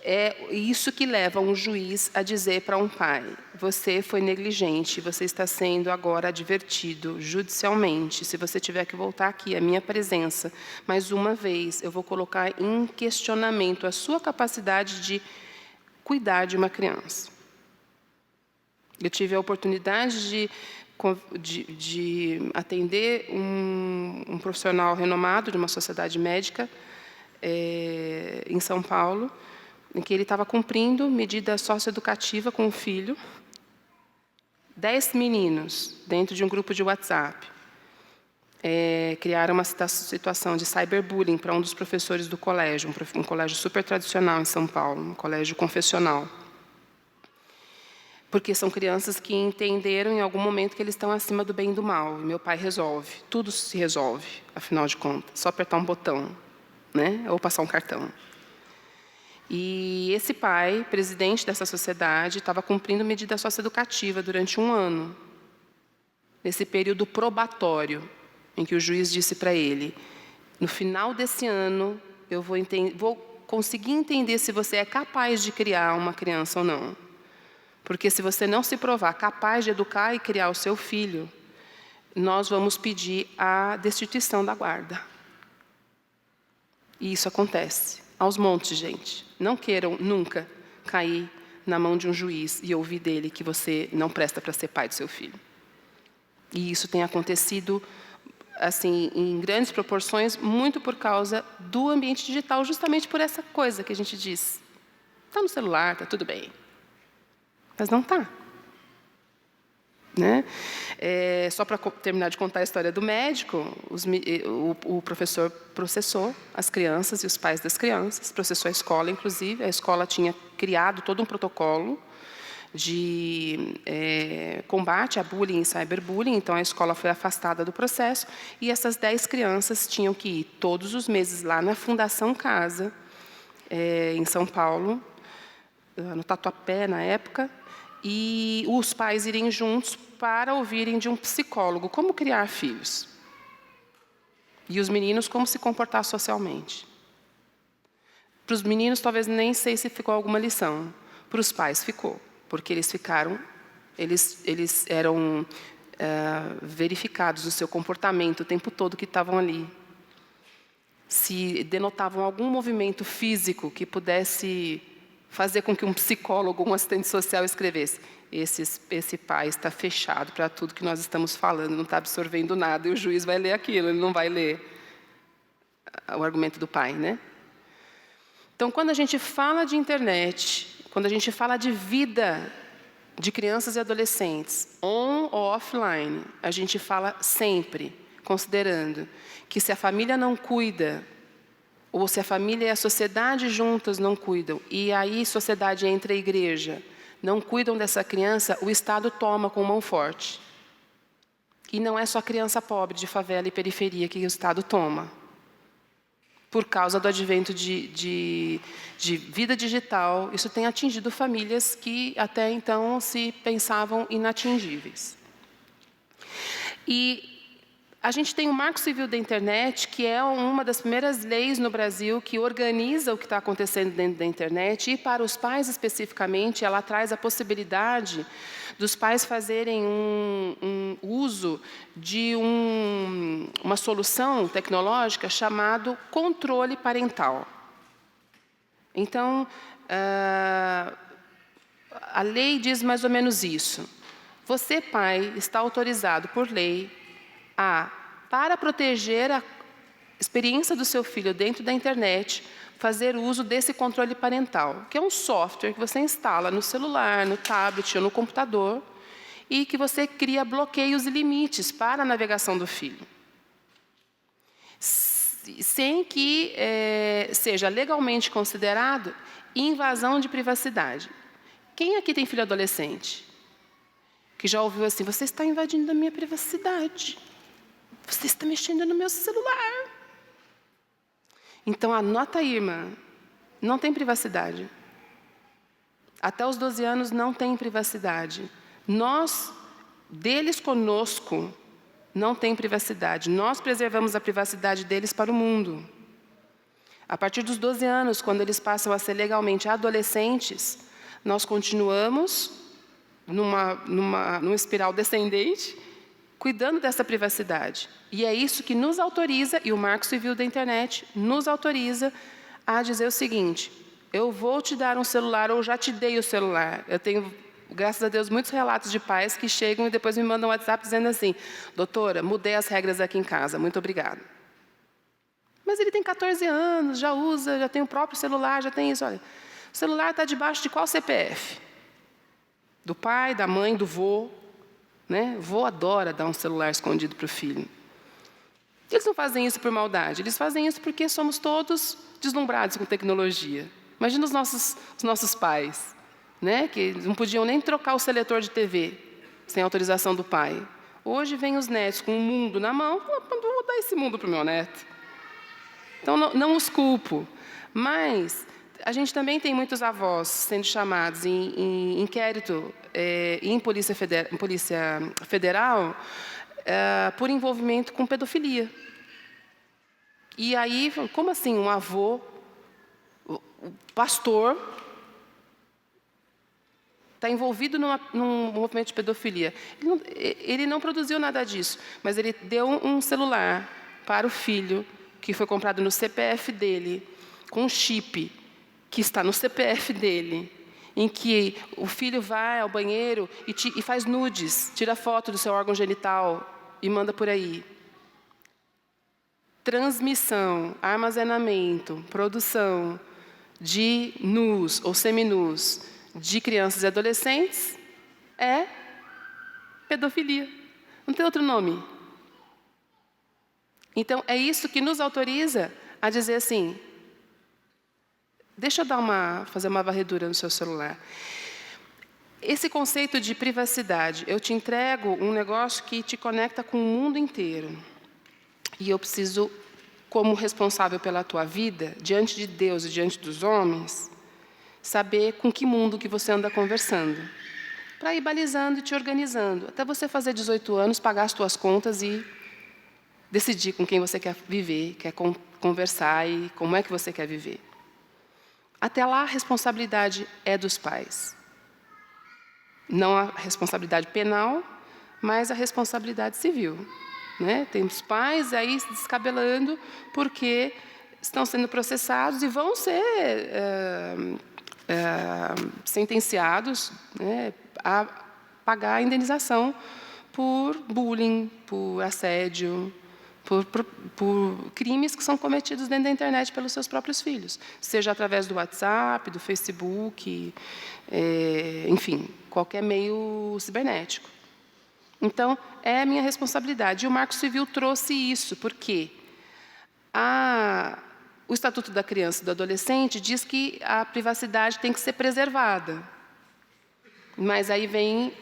é isso que leva um juiz a dizer para um pai: você foi negligente, você está sendo agora advertido judicialmente. Se você tiver que voltar aqui à minha presença mais uma vez, eu vou colocar em questionamento a sua capacidade de cuidar de uma criança. Eu tive a oportunidade de atender um profissional renomado de uma sociedade médica em São Paulo, em que ele estava cumprindo medida socioeducativa com o filho. 10 meninos, dentro de um grupo de WhatsApp, criaram uma situação de cyberbullying para um dos professores do colégio, um colégio super tradicional em São Paulo, um colégio confessional. Porque são crianças que entenderam em algum momento que eles estão acima do bem e do mal. E meu pai resolve. Tudo se resolve, afinal de contas. Só apertar um botão, né? Ou passar um cartão. E esse pai, presidente dessa sociedade, estava cumprindo medida socioeducativa durante 1 ano. Nesse período probatório, em que o juiz disse para ele: no final desse ano, eu vou conseguir entender se você é capaz de criar uma criança ou não. Porque se você não se provar capaz de educar e criar o seu filho, nós vamos pedir a destituição da guarda. E isso acontece aos montes, gente. Não queiram nunca cair na mão de um juiz e ouvir dele que você não presta para ser pai do seu filho. E isso tem acontecido assim, em grandes proporções, muito por causa do ambiente digital, justamente por essa coisa que a gente diz. Está no celular, está tudo bem. Mas não está. Né? Só para terminar de contar a história do médico, o professor processou as crianças e os pais das crianças, processou a escola, inclusive. A escola tinha criado todo um protocolo de combate a bullying e cyberbullying, então a escola foi afastada do processo, e essas 10 crianças tinham que ir todos os meses lá na Fundação Casa, em São Paulo, no Tatuapé, na época, e os pais irem juntos para ouvirem de um psicólogo como criar filhos. E os meninos como se comportar socialmente. Para os meninos, talvez nem sei se ficou alguma lição. Para os pais, ficou. Porque eles eram verificados no seu comportamento o tempo todo que estavam ali. Se denotavam algum movimento físico que pudesse fazer com que um psicólogo, um assistente social escrevesse: esse pai está fechado para tudo que nós estamos falando, não está absorvendo nada, e o juiz vai ler aquilo, ele não vai ler o argumento do pai, né? Então, quando a gente fala de internet, quando a gente fala de vida de crianças e adolescentes, on ou offline, a gente fala sempre, considerando que se a família não cuida, ou se a família e a sociedade juntas não cuidam, e aí sociedade entra a igreja, não cuidam dessa criança, o Estado toma com mão forte. E não é só criança pobre de favela e periferia que o Estado toma. Por causa do advento de vida digital, isso tem atingido famílias que até então se pensavam inatingíveis. E a gente tem o Marco Civil da Internet, que é uma das primeiras leis no Brasil que organiza o que está acontecendo dentro da internet, e para os pais especificamente, ela traz a possibilidade dos pais fazerem um uso de uma solução tecnológica chamado controle parental. Então, a lei diz mais ou menos isso. Você, pai, está autorizado por lei para proteger a experiência do seu filho dentro da internet, fazer uso desse controle parental, que é um software que você instala no celular, no tablet ou no computador, e que você cria bloqueios e limites para a navegação do filho. Sem que seja legalmente considerado invasão de privacidade. Quem aqui tem filho adolescente? Que já ouviu assim: você está invadindo a minha privacidade. Você está mexendo no meu celular. Então, anota aí, irmã. Não tem privacidade. Até os 12 anos não tem privacidade. Deles conosco, não tem privacidade. Nós preservamos a privacidade deles para o mundo. A partir dos 12 anos, quando eles passam a ser legalmente adolescentes, nós continuamos numa espiral descendente, cuidando dessa privacidade. E é isso que nos autoriza, e o Marco Civil da Internet nos autoriza a dizer o seguinte: eu vou te dar um celular, ou já te dei o celular. Eu tenho, graças a Deus, muitos relatos de pais que chegam e depois me mandam um WhatsApp dizendo assim: doutora, mudei as regras aqui em casa, muito obrigada. Mas ele tem 14 anos, já usa, já tem o próprio celular, já tem isso. Olha, o celular está debaixo de qual CPF? Do pai, da mãe, do vô. Né? Vô adora dar um celular escondido para o filho. Eles não fazem isso por maldade, eles fazem isso porque somos todos deslumbrados com tecnologia. Imagina os nossos pais, né? Que não podiam nem trocar o seletor de TV sem autorização do pai. Hoje vem os netos com o mundo na mão: vou dar esse mundo para o meu neto. Então não os culpo, mas a gente também tem muitos avós sendo chamados em inquérito em Polícia Federal por envolvimento com pedofilia. E aí, como assim um avô, o pastor, está envolvido num movimento de pedofilia. Ele não produziu nada disso, mas ele deu um celular para o filho, que foi comprado no CPF dele, com um chip que está no CPF dele, em que o filho vai ao banheiro e faz nudes, tira foto do seu órgão genital e manda por aí. Transmissão, armazenamento, produção de nus ou seminus de crianças e adolescentes é pedofilia. Não tem outro nome. Então, é isso que nos autoriza a dizer assim, deixa eu fazer uma varredura no seu celular. Esse conceito de privacidade, eu te entrego um negócio que te conecta com o mundo inteiro. E eu preciso, como responsável pela tua vida, diante de Deus e diante dos homens, saber com que mundo que você anda conversando. Para ir balizando e te organizando. Até você fazer 18 anos, pagar as tuas contas e decidir com quem você quer viver, quer conversar e como é que você quer viver. Até lá, a responsabilidade é dos pais. Não a responsabilidade penal, mas a responsabilidade civil. Né? Tem os pais aí se descabelando porque estão sendo processados e vão ser sentenciados, né, a pagar a indenização por bullying, por assédio, por crimes que são cometidos dentro da internet pelos seus próprios filhos, seja através do WhatsApp, do Facebook, enfim, qualquer meio cibernético. Então, é a minha responsabilidade. E o Marco Civil trouxe isso, porque o Estatuto da Criança e do Adolescente diz que a privacidade tem que ser preservada. Mas aí vem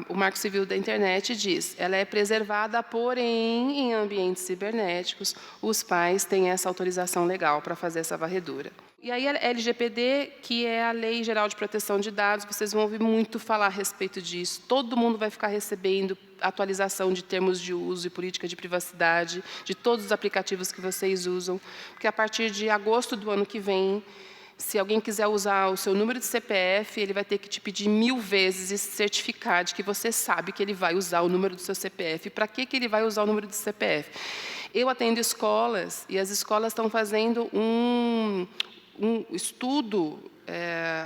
o Marco Civil da Internet e diz, ela é preservada, porém, em ambientes cibernéticos, os pais têm essa autorização legal para fazer essa varredura. E aí a LGPD, que é a Lei Geral de Proteção de Dados, vocês vão ouvir muito falar a respeito disso. Todo mundo vai ficar recebendo atualização de termos de uso e política de privacidade de todos os aplicativos que vocês usam, porque a partir de agosto do ano que vem, se alguém quiser usar o seu número de CPF, ele vai ter que te pedir 1000 vezes e certificar de que você sabe que ele vai usar o número do seu CPF. Para que ele vai usar o número do CPF? Eu atendo escolas, e as escolas estão fazendo um estudo,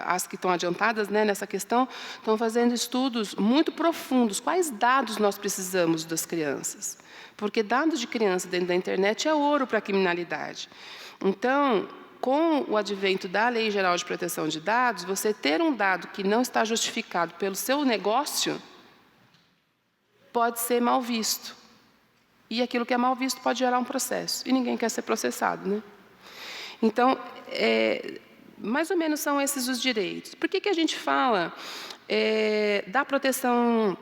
as que estão adiantadas, né, nessa questão, estão fazendo estudos muito profundos. Quais dados nós precisamos das crianças? Porque dados de criança dentro da internet é ouro para a criminalidade. Então, com o advento da Lei Geral de Proteção de Dados, você ter um dado que não está justificado pelo seu negócio pode ser mal visto. E aquilo que é mal visto pode gerar um processo. E ninguém quer ser processado, né? Então, mais ou menos são esses os direitos. Por que a gente fala da proteção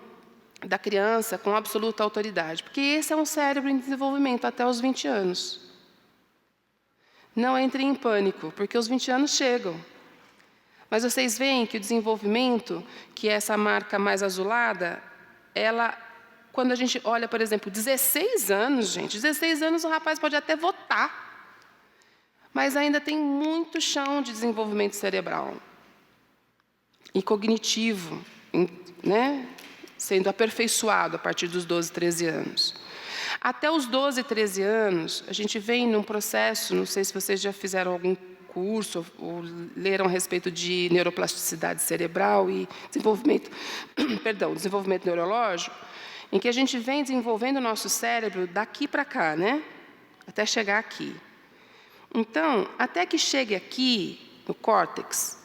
da criança com absoluta autoridade? Porque esse é um cérebro em desenvolvimento até os 20 anos. Não entrem em pânico, porque os 20 anos chegam. Mas vocês veem que o desenvolvimento, que é essa marca mais azulada, quando a gente olha, por exemplo, 16 anos, gente, 16 anos o rapaz pode até votar. Mas ainda tem muito chão de desenvolvimento cerebral e cognitivo, né, sendo aperfeiçoado a partir dos 12, 13 anos. Até os 12, 13 anos, a gente vem num processo, não sei se vocês já fizeram algum curso ou leram a respeito de neuroplasticidade cerebral e desenvolvimento, desenvolvimento neurológico, em que a gente vem desenvolvendo o nosso cérebro daqui para cá, né, até chegar aqui. Então, até que chegue aqui, no córtex,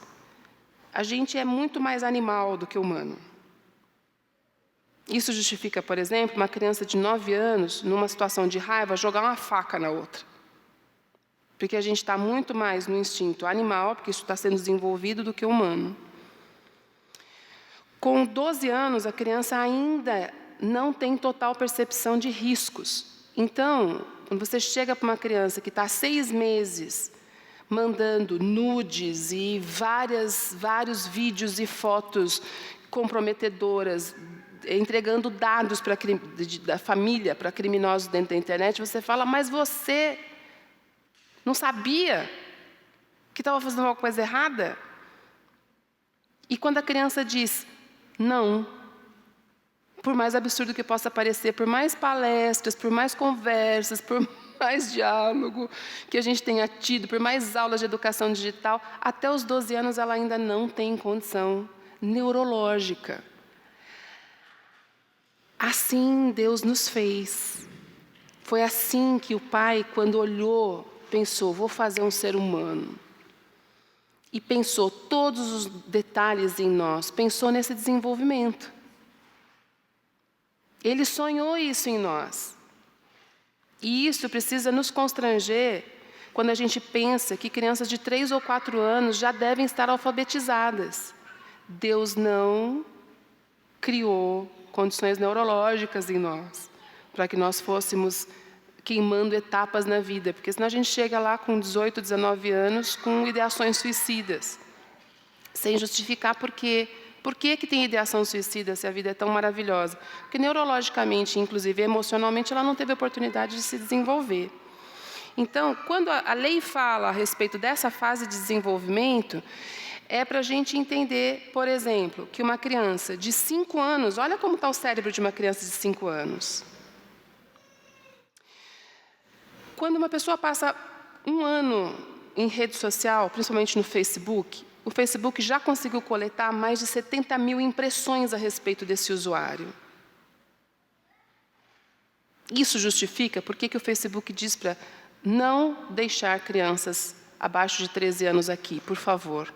a gente é muito mais animal do que humano. Isso justifica, por exemplo, uma criança de 9 anos, numa situação de raiva, jogar uma faca na outra. Porque a gente está muito mais no instinto animal, porque isso está sendo desenvolvido, do que humano. Com 12 anos, a criança ainda não tem total percepção de riscos. Então, quando você chega para uma criança que está há 6 meses mandando nudes e vários vídeos e fotos comprometedoras, entregando dados da família para criminosos dentro da internet, você fala, mas você não sabia que estava fazendo alguma coisa errada? E quando a criança diz não, por mais absurdo que possa parecer, por mais palestras, por mais conversas, por mais diálogo que a gente tenha tido, por mais aulas de educação digital, até os 12 anos ela ainda não tem condição neurológica. Assim Deus nos fez. Foi assim que o Pai, quando olhou, pensou, vou fazer um ser humano. E pensou todos os detalhes em nós, pensou nesse desenvolvimento. Ele sonhou isso em nós. E isso precisa nos constranger quando a gente pensa que crianças de 3 ou 4 anos já devem estar alfabetizadas. Deus não criou condições neurológicas em nós, para que nós fôssemos queimando etapas na vida, porque senão a gente chega lá com 18, 19 anos com ideações suicidas, sem justificar por quê. Por que tem ideação suicida se a vida é tão maravilhosa? Porque neurologicamente, inclusive emocionalmente, ela não teve oportunidade de se desenvolver. Então, quando a lei fala a respeito dessa fase de desenvolvimento, é para a gente entender, por exemplo, que uma criança de 5 anos, olha como está o cérebro de uma criança de 5 anos. Quando uma pessoa passa 1 ano em rede social, principalmente no Facebook, o Facebook já conseguiu coletar mais de 70 mil impressões a respeito desse usuário. Isso justifica por que o Facebook diz para não deixar crianças abaixo de 13 anos aqui, por favor.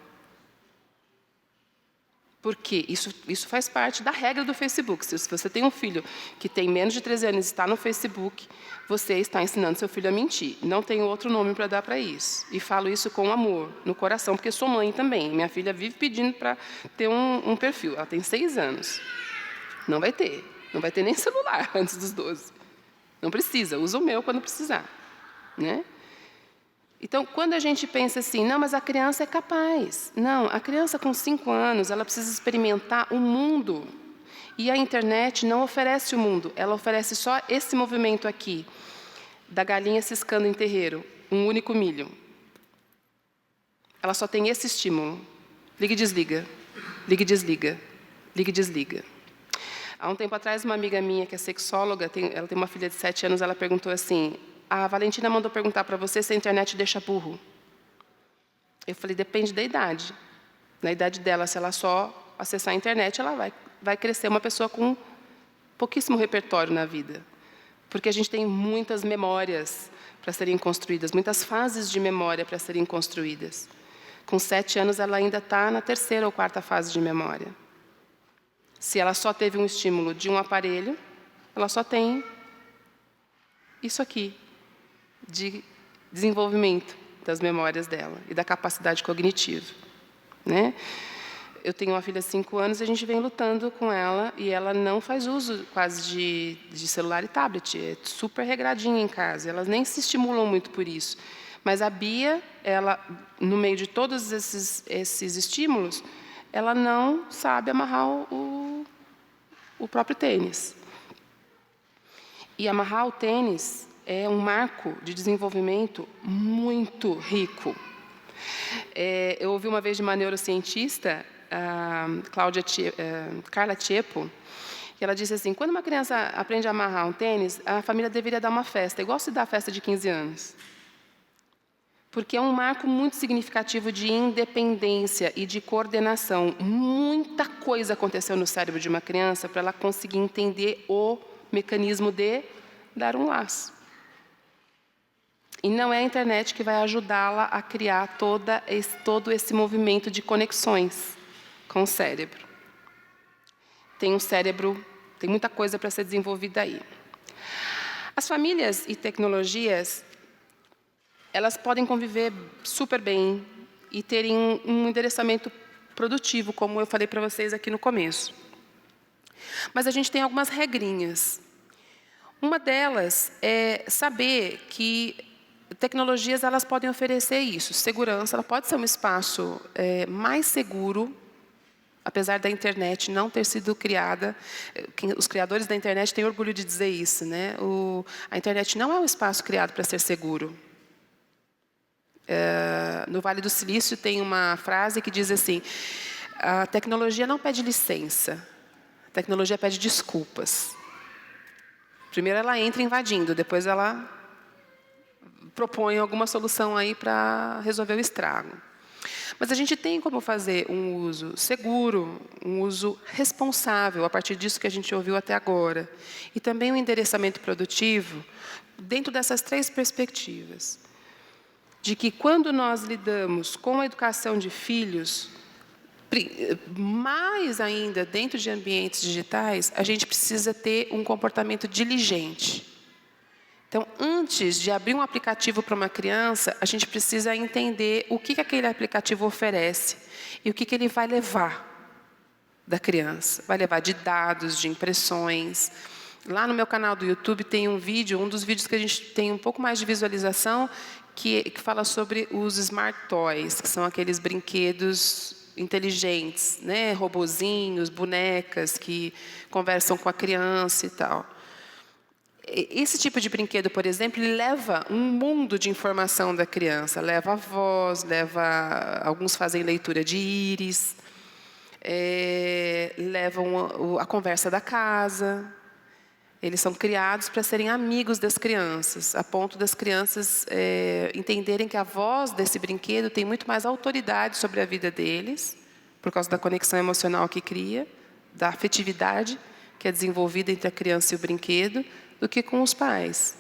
Porque isso faz parte da regra do Facebook. Se você tem um filho que tem menos de 13 anos e está no Facebook, você está ensinando seu filho a mentir. Não tenho outro nome para dar para isso. E falo isso com amor, no coração, porque sou mãe também. Minha filha vive pedindo para ter um perfil. Ela tem 6 anos. Não vai ter. Não vai ter nem celular antes dos 12. Não precisa. Usa o meu quando precisar. Né? Então, quando a gente pensa assim, não, mas a criança é capaz. Não, a criança com 5 anos, ela precisa experimentar o mundo. E a internet não oferece o mundo, ela oferece só esse movimento aqui, da galinha ciscando em terreiro, um único milho. Ela só tem esse estímulo. Liga e desliga, liga e desliga, liga e desliga. Há um tempo atrás, uma amiga minha, que é sexóloga, ela tem uma filha de 7 anos, ela perguntou assim, a Valentina mandou perguntar para você se a internet deixa burro. Eu falei, depende da idade. Na idade dela, se ela só acessar a internet, ela vai crescer uma pessoa com pouquíssimo repertório na vida. Porque a gente tem muitas memórias para serem construídas, muitas fases de memória para serem construídas. Com 7 anos, ela ainda está na 3ª ou 4ª fase de memória. Se ela só teve um estímulo de um aparelho, ela só tem isso aqui, de desenvolvimento das memórias dela e da capacidade cognitiva. Né? Eu tenho uma filha de 5 anos e a gente vem lutando com ela e ela não faz uso quase de celular e tablet. É super regradinha em casa. Elas nem se estimulam muito por isso. Mas a Bia, ela, no meio de todos esses estímulos, ela não sabe amarrar o próprio tênis. E amarrar o tênis é um marco de desenvolvimento muito rico. Eu ouvi uma vez de uma neurocientista, Carla Tiepo, que ela disse assim, quando uma criança aprende a amarrar um tênis, a família deveria dar uma festa, igual se dá a festa de 15 anos. Porque é um marco muito significativo de independência e de coordenação. Muita coisa aconteceu no cérebro de uma criança para ela conseguir entender o mecanismo de dar um laço. E não é a internet que vai ajudá-la a criar todo esse movimento de conexões com o cérebro. Tem muita coisa para ser desenvolvida aí. As famílias e tecnologias, elas podem conviver super bem e terem um endereçamento produtivo, como eu falei para vocês aqui no começo. Mas a gente tem algumas regrinhas. Uma delas é saber que tecnologias elas podem oferecer isso, segurança, ela pode ser um espaço mais seguro, apesar da internet não ter sido criada, os criadores da internet têm orgulho de dizer isso, né? A internet não é um espaço criado para ser seguro. No Vale do Silício tem uma frase que diz assim, A tecnologia não pede licença. A tecnologia pede desculpas. Primeiro ela entra invadindo, depois ela propõe alguma solução aí para resolver o estrago. Mas a gente tem como fazer um uso seguro, um uso responsável, a partir disso que a gente ouviu até agora. E também um endereçamento produtivo, dentro dessas 3 perspectivas. De que quando nós lidamos com a educação de filhos, mais ainda dentro de ambientes digitais, a gente precisa ter um comportamento diligente. Então, antes de abrir um aplicativo para uma criança, a gente precisa entender o que aquele aplicativo oferece e o que ele vai levar da criança. Vai levar de dados, de impressões. Lá no meu canal do YouTube tem um vídeo, um dos vídeos que a gente tem um pouco mais de visualização, que fala sobre os smart toys, que são aqueles brinquedos inteligentes, né? Robozinhos, bonecas que conversam com a criança e tal. Esse tipo de brinquedo, por exemplo, ele leva um mundo de informação da criança. Leva a voz, alguns fazem leitura de íris, levam a conversa da casa. Eles são criados para serem amigos das crianças, a ponto das crianças entenderem que a voz desse brinquedo tem muito mais autoridade sobre a vida deles, por causa da conexão emocional que cria, da afetividade que é desenvolvida entre a criança e o brinquedo, do que com os pais,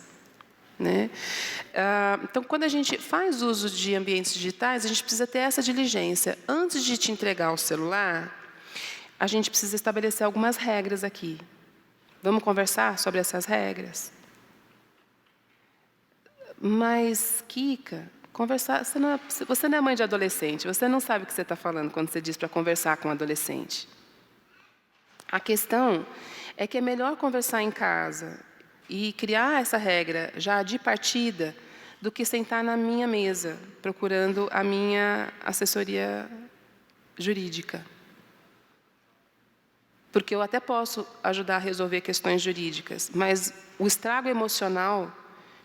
né? Então, quando a gente faz uso de ambientes digitais, a gente precisa ter essa diligência. Antes de te entregar o celular, a gente precisa estabelecer algumas regras aqui. Vamos conversar sobre essas regras? Mas, Kika, conversar, você não é mãe de adolescente, você não sabe o que você está falando quando você diz para conversar com um adolescente. A questão é que é melhor conversar em casa e criar essa regra já de partida do que sentar na minha mesa, procurando a minha assessoria jurídica. Porque eu até posso ajudar a resolver questões jurídicas, mas o estrago emocional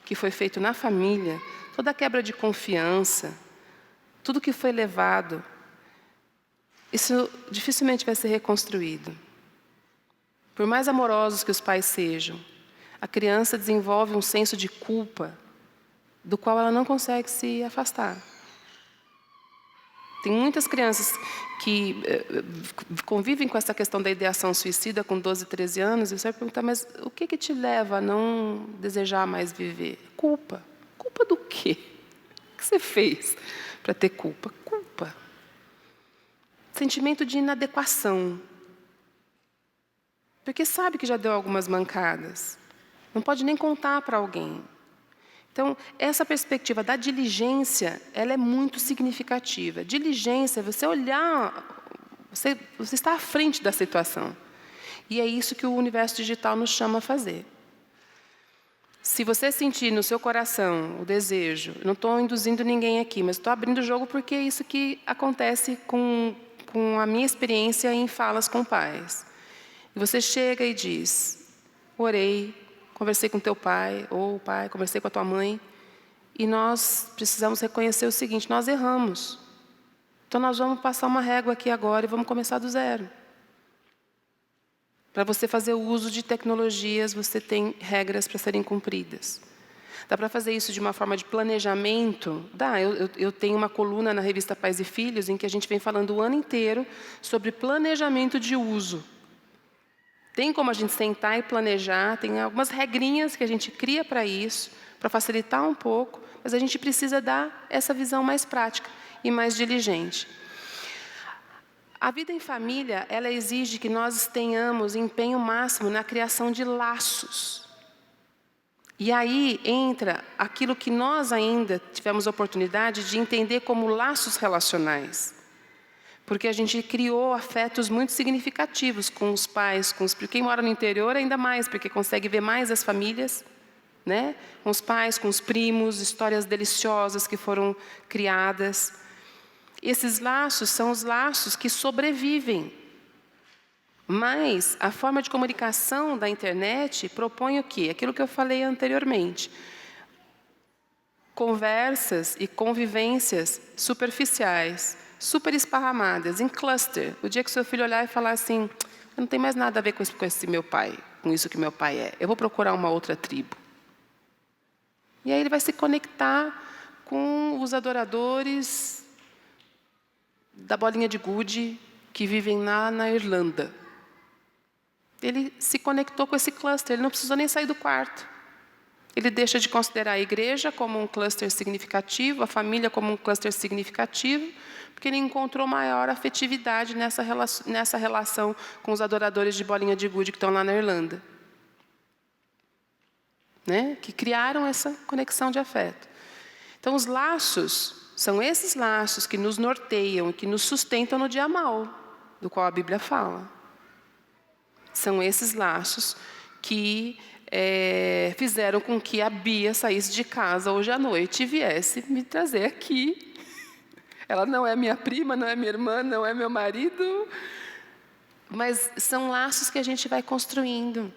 que foi feito na família, toda a quebra de confiança, tudo que foi levado, isso dificilmente vai ser reconstruído. Por mais amorosos que os pais sejam, a criança desenvolve um senso de culpa do qual ela não consegue se afastar. Tem muitas crianças que convivem com essa questão da ideação suicida com 12, 13 anos, e você vai perguntar, mas o que te leva a não desejar mais viver? Culpa. Culpa do quê? O que você fez para ter culpa? Culpa. Sentimento de inadequação. Porque sabe que já deu algumas mancadas. Não pode nem contar para alguém. Então, essa perspectiva da diligência, ela é muito significativa. Diligência, você olhar, você está à frente da situação. E é isso que o universo digital nos chama a fazer. Se você sentir no seu coração o desejo, não estou induzindo ninguém aqui, mas estou abrindo o jogo porque é isso que acontece com a minha experiência em falas com pais. E você chega e diz, orei, conversei com teu pai, ou pai, conversei com a tua mãe, e nós precisamos reconhecer o seguinte, nós erramos. Então nós vamos passar uma régua aqui agora e vamos começar do zero. Para você fazer o uso de tecnologias, você tem regras para serem cumpridas. Dá para fazer isso de uma forma de planejamento? Dá, eu tenho uma coluna na revista Pais e Filhos, em que a gente vem falando o ano inteiro sobre planejamento de uso. Tem como a gente sentar e planejar, tem algumas regrinhas que a gente cria para isso, para facilitar um pouco, mas a gente precisa dar essa visão mais prática e mais diligente. A vida em família, ela exige que nós tenhamos empenho máximo na criação de laços. E aí entra aquilo que nós ainda tivemos oportunidade de entender como laços relacionais. Porque a gente criou afetos muito significativos com os pais, quem mora no interior ainda mais, porque consegue ver mais as famílias, né? Com os pais, com os primos, histórias deliciosas que foram criadas. Esses laços são os laços que sobrevivem. Mas a forma de comunicação da internet propõe o quê? Aquilo que eu falei anteriormente. Conversas e convivências superficiais, super esparramadas, em cluster. O dia que seu filho olhar e falar assim, eu não tenho mais nada a ver com esse meu pai, com isso que meu pai é. Eu vou procurar uma outra tribo. E aí ele vai se conectar com os adoradores da bolinha de gude que vivem lá na Irlanda. Ele se conectou com esse cluster, ele não precisou nem sair do quarto. Ele deixa de considerar a igreja como um cluster significativo, a família como um cluster significativo, porque ele encontrou maior afetividade nessa relação com os adoradores de bolinha de gude que estão lá na Irlanda. Né? Que criaram essa conexão de afeto. Então, os laços, são esses laços que nos norteiam e que nos sustentam no dia mau, do qual a Bíblia fala. São esses laços que fizeram com que a Bia saísse de casa hoje à noite e viesse me trazer aqui. Ela não é minha prima, não é minha irmã, não é meu marido, mas são laços que a gente vai construindo,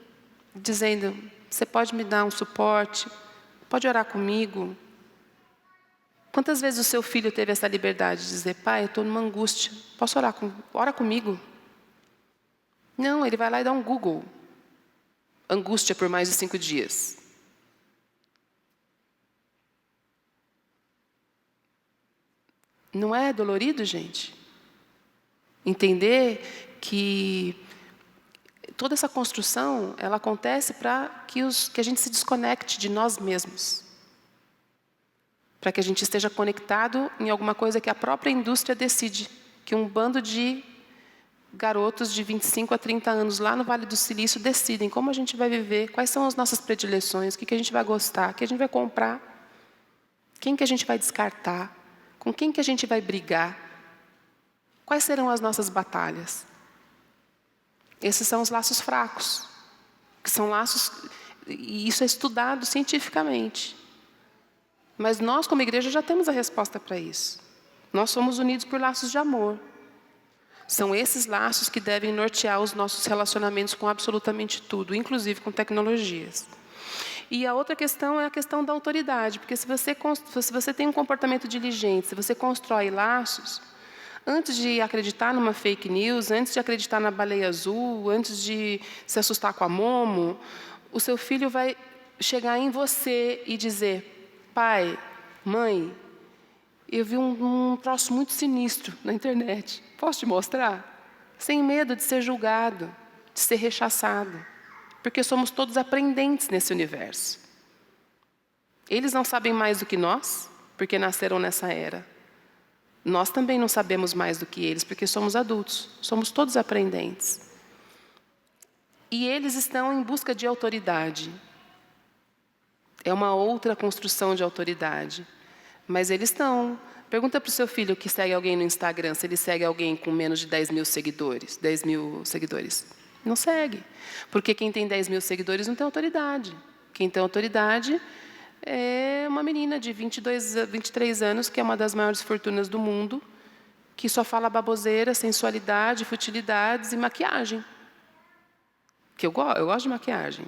dizendo, você pode me dar um suporte, pode orar comigo. Quantas vezes o seu filho teve essa liberdade de dizer, pai, eu estou numa angústia, posso orar ora comigo? Não, ele vai lá e dá um Google. Angústia por mais de 5 dias. Não é dolorido, gente? Entender que toda essa construção, ela acontece para que a gente se desconecte de nós mesmos. Para que a gente esteja conectado em alguma coisa que a própria indústria decide. Que um bando de garotos de 25 a 30 anos lá no Vale do Silício decidem como a gente vai viver, quais são as nossas predileções, o que a gente vai gostar, o que a gente vai comprar, quem que a gente vai descartar, com quem que a gente vai brigar, quais serão as nossas batalhas. Esses são os laços fracos, que são laços, e isso é estudado cientificamente. Mas nós, como igreja, já temos a resposta para isso. Nós somos unidos por laços de amor. São esses laços que devem nortear os nossos relacionamentos com absolutamente tudo, inclusive com tecnologias. E a outra questão é a questão da autoridade, porque se você tem um comportamento diligente, se você constrói laços, antes de acreditar numa fake news, antes de acreditar na baleia azul, antes de se assustar com a Momo, o seu filho vai chegar em você e dizer, pai, mãe, eu vi um troço muito sinistro na internet. Posso te mostrar? Sem medo de ser julgado, de ser rechaçado. Porque somos todos aprendentes nesse universo. Eles não sabem mais do que nós, porque nasceram nessa era. Nós também não sabemos mais do que eles, porque somos adultos. Somos todos aprendentes. E eles estão em busca de autoridade. É uma outra construção de autoridade. Mas eles estão. Pergunta para o seu filho que segue alguém no Instagram, se ele segue alguém com menos de 10 mil seguidores. 10 mil seguidores. Não segue. Porque quem tem 10 mil seguidores não tem autoridade. Quem tem autoridade é uma menina de 23 anos, que é uma das maiores fortunas do mundo, que só fala baboseira, sensualidade, futilidades e maquiagem. Que eu gosto de maquiagem.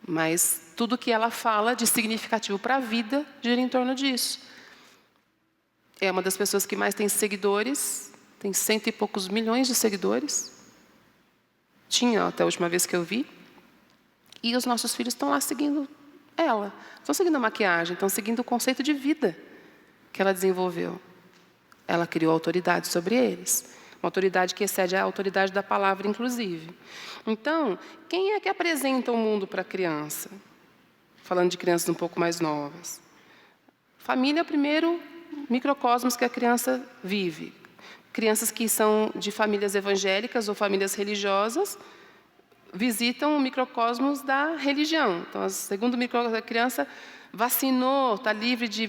Mas tudo que ela fala de significativo para a vida gira em torno disso. É uma das pessoas que mais tem seguidores, tem 100 e poucos milhões de seguidores. Tinha até a última vez que eu vi. E os nossos filhos estão lá seguindo ela. Estão seguindo a maquiagem, estão seguindo o conceito de vida que ela desenvolveu. Ela criou autoridade sobre eles. Uma autoridade que excede a autoridade da palavra, inclusive. Então, quem é que apresenta o mundo para a criança? Falando de crianças um pouco mais novas. Família é o primeiro microcosmos que a criança vive. Crianças que são de famílias evangélicas ou famílias religiosas visitam o microcosmos da religião. Então, segundo o microcosmos, a criança vacinou, está livre de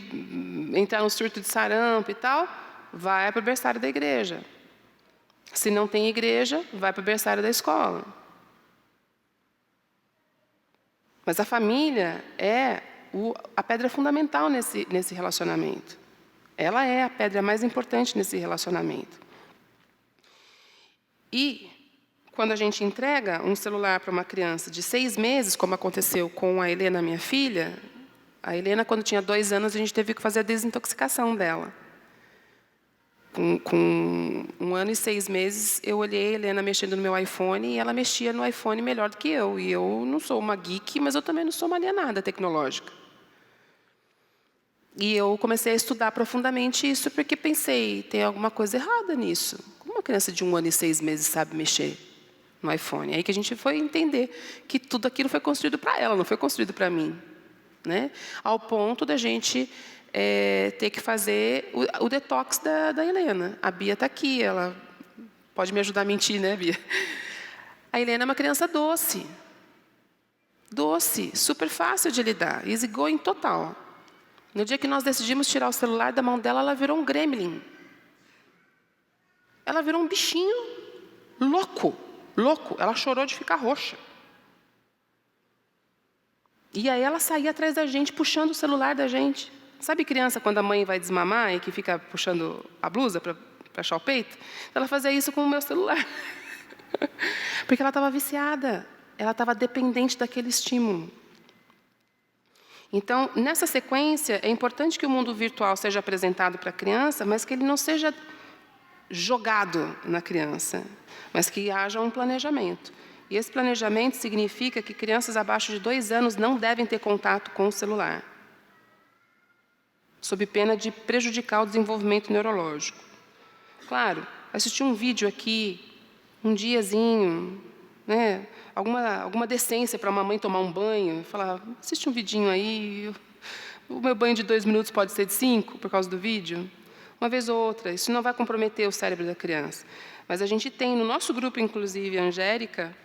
entrar no surto de sarampo e tal, vai para o berçário da igreja. Se não tem igreja, vai para o berçário da escola. Mas a família é a pedra fundamental nesse relacionamento. Ela é a pedra mais importante nesse relacionamento. E quando a gente entrega um celular para uma criança de 6 meses, como aconteceu com a Helena, minha filha, a Helena, quando tinha 2 anos, a gente teve que fazer a desintoxicação dela. Com 1 ano e 6 meses, eu olhei a Helena mexendo no meu iPhone e ela mexia no iPhone melhor do que eu. E eu não sou uma geek, mas eu também não sou uma alienada tecnológica. E eu comecei a estudar profundamente isso porque pensei, tem alguma coisa errada nisso. Como uma criança de 1 ano e 6 meses sabe mexer no iPhone? Aí que a gente foi entender que tudo aquilo foi construído para ela, não foi construído para mim. Né? Ao ponto da gente ter que fazer o detox da Helena. A Bia está aqui, ela pode me ajudar a mentir, né, Bia? A Helena é uma criança doce. Doce, super fácil de lidar, easygoing total. No dia que nós decidimos tirar o celular da mão dela, ela virou um gremlin. Ela virou um bichinho louco, louco. Ela chorou de ficar roxa. E aí ela saía atrás da gente, puxando o celular da gente. Sabe criança quando a mãe vai desmamar e que fica puxando a blusa para achar o peito? Ela fazia isso com o meu celular. Porque ela estava viciada. Ela estava dependente daquele estímulo. Então, nessa sequência, é importante que o mundo virtual seja apresentado para a criança, mas que ele não seja jogado na criança, mas que haja um planejamento. E esse planejamento significa que crianças abaixo de 2 anos não devem ter contato com o celular, sob pena de prejudicar o desenvolvimento neurológico. Claro, assistir um vídeo aqui, um diazinho, né, alguma decência para a mamãe tomar um banho, falar, assiste um vidinho aí, o meu banho de 2 minutos pode ser de 5 por causa do vídeo. Uma vez ou outra, isso não vai comprometer o cérebro da criança. Mas a gente tem, no nosso grupo, inclusive, a Angélica,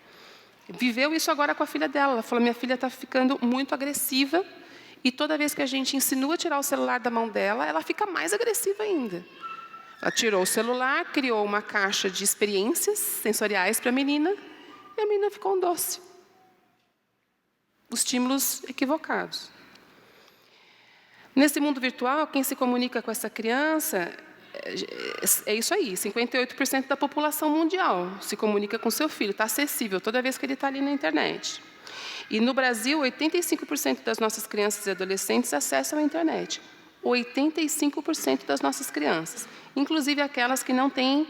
viveu isso agora com a filha dela. Ela falou, minha filha está ficando muito agressiva e toda vez que a gente insinua tirar o celular da mão dela, ela fica mais agressiva ainda. Ela tirou o celular, criou uma caixa de experiências sensoriais para a menina e a menina ficou um doce. Os estímulos equivocados. Nesse mundo virtual, quem se comunica com essa criança é isso aí, 58% da população mundial se comunica com seu filho, está acessível toda vez que ele está ali na internet. E no Brasil, 85% das nossas crianças e adolescentes acessam a internet. 85% das nossas crianças, inclusive aquelas que não têm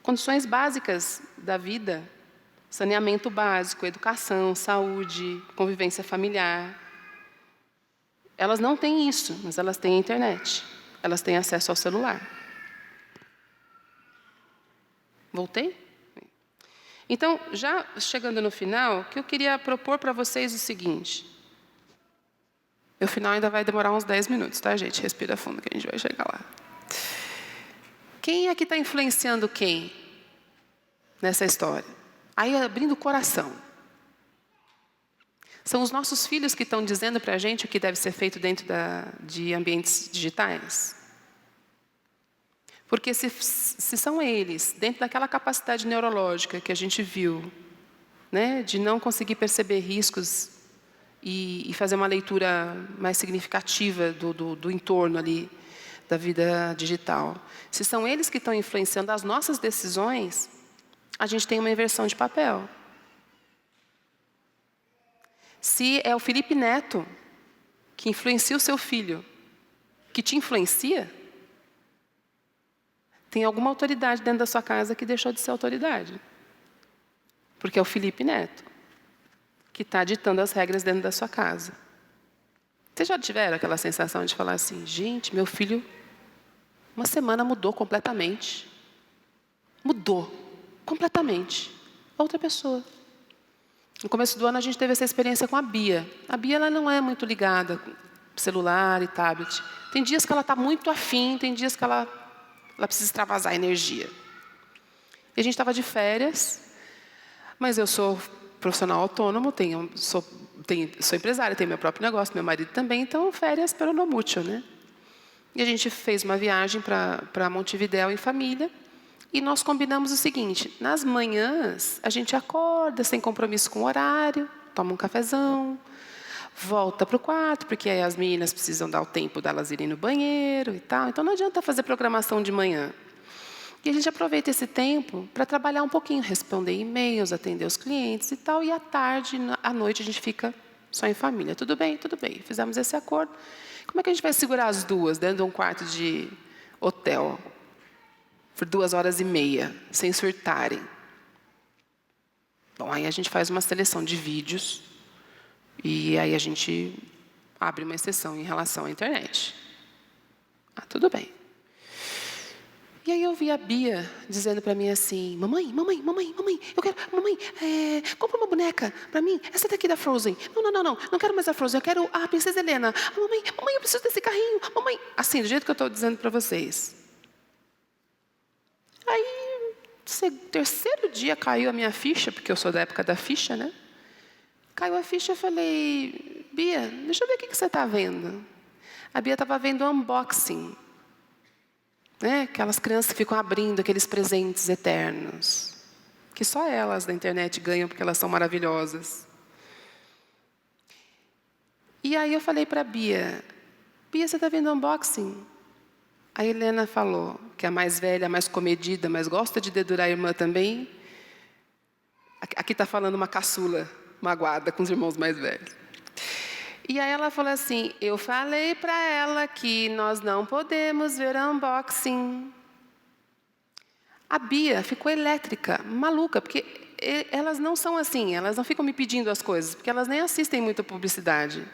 condições básicas da vida, saneamento básico, educação, saúde, convivência familiar. Elas não têm isso, mas elas têm a internet. Elas têm acesso ao celular. Voltei? Então, já chegando no final, o que eu queria propor para vocês é o seguinte. O final ainda vai demorar uns 10 minutos, tá, gente? Respira fundo que a gente vai chegar lá. Quem é que está influenciando quem nessa história? Aí, abrindo o coração. São os nossos filhos que estão dizendo para a gente o que deve ser feito dentro de ambientes digitais? Porque se são eles, dentro daquela capacidade neurológica que a gente viu, né, de não conseguir perceber riscos e fazer uma leitura mais significativa do entorno ali, da vida digital, se são eles que estão influenciando as nossas decisões, a gente tem uma inversão de papel. Se é o Felipe Neto que influencia o seu filho, que te influencia, tem alguma autoridade dentro da sua casa que deixou de ser autoridade. Porque é o Felipe Neto que está ditando as regras dentro da sua casa. Vocês já tiveram aquela sensação de falar assim, gente, meu filho, uma semana mudou completamente. Mudou completamente. Outra pessoa. No começo do ano, a gente teve essa experiência com a Bia. A Bia ela não é muito ligada com celular e tablet. Tem dias que ela está muito afim, tem dias que ela precisa extravasar energia. E a gente estava de férias, mas eu sou profissional autônomo, sou empresária, tenho meu próprio negócio, meu marido também, então férias para no mútuo, né? E a gente fez uma viagem para Montevidéu em família. E nós combinamos o seguinte, nas manhãs, a gente acorda sem compromisso com o horário, toma um cafezão, volta para o quarto, porque aí as meninas precisam dar o tempo delas irem no banheiro e tal. Então não adianta fazer programação de manhã. E a gente aproveita esse tempo para trabalhar um pouquinho, responder e-mails, atender os clientes e tal. E à tarde, à noite, a gente fica só em família. Tudo bem, fizemos esse acordo. Como é que a gente vai segurar as duas dentro de um quarto de hotel? por 2h30, sem surtarem. Bom, aí a gente faz uma seleção de vídeos e aí a gente abre uma exceção em relação à internet. Tudo bem. E aí eu vi a Bia dizendo para mim assim: mamãe, eu quero, compra uma boneca para mim, essa daqui da Frozen. Não quero mais a Frozen, eu quero a Princesa Helena. Mamãe, eu preciso desse carrinho, mamãe. Assim, do jeito que eu estou dizendo para vocês. Aí, terceiro dia caiu a minha ficha, porque eu sou da época da ficha, né? Caiu a ficha, eu falei: Bia, deixa eu ver o que você está vendo. A Bia estava vendo unboxing. Aquelas crianças que ficam abrindo aqueles presentes eternos, que só elas da internet ganham porque elas são maravilhosas. E aí eu falei para a Bia, você está vendo unboxing? A Helena falou, que é a mais velha, a mais comedida, mas gosta de dedurar a irmã também. Aqui está falando uma caçula magoada com os irmãos mais velhos. E aí ela falou assim: eu falei para ela que nós não podemos ver unboxing. A Bia ficou elétrica, maluca, porque elas não são assim, elas não ficam me pedindo as coisas, porque elas nem assistem muita publicidade.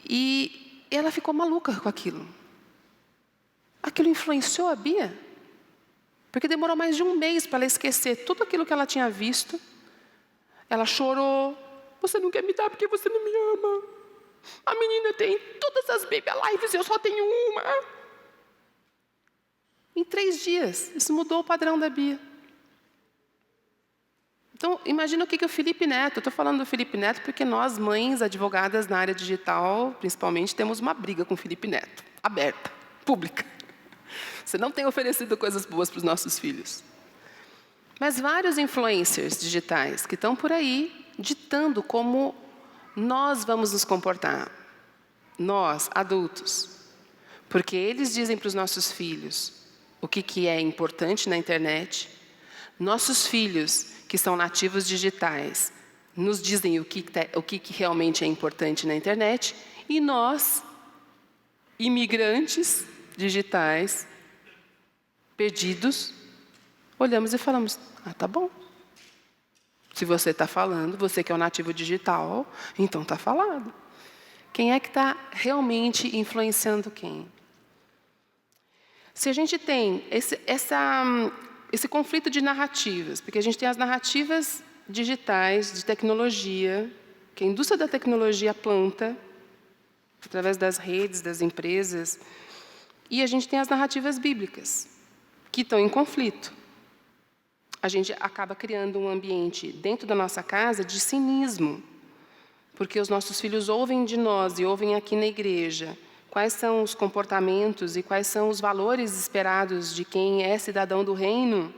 E ela ficou maluca com aquilo. Aquilo influenciou a Bia, porque demorou mais de um mês para ela esquecer tudo aquilo que ela tinha visto. Ela chorou. Você não quer me dar porque você não me ama. A menina tem todas as Baby Alives e eu só tenho uma. Em 3 dias, isso mudou o padrão da Bia. Então, imagina o que o Felipe Neto... Eu estou falando do Felipe Neto porque nós, mães, advogadas na área digital, principalmente, temos uma briga com o Felipe Neto. Aberta, pública. Você não tem oferecido coisas boas para os nossos filhos. Mas vários influencers digitais que estão por aí ditando como nós vamos nos comportar. Nós, adultos. Porque eles dizem para os nossos filhos o que é importante na internet. Nossos filhos, que são nativos digitais, nos dizem o que realmente é importante na internet. E nós, imigrantes digitais, perdidos, olhamos e falamos: tá bom. Se você está falando, você que é o nativo digital, então está falado. Quem é que está realmente influenciando quem? Se a gente tem esse conflito de narrativas, porque a gente tem as narrativas digitais, de tecnologia, que a indústria da tecnologia planta, através das redes, das empresas, e a gente tem as narrativas bíblicas, que estão em conflito. A gente acaba criando um ambiente dentro da nossa casa de cinismo, porque os nossos filhos ouvem de nós e ouvem aqui na igreja quais são os comportamentos e quais são os valores esperados de quem é cidadão do reino,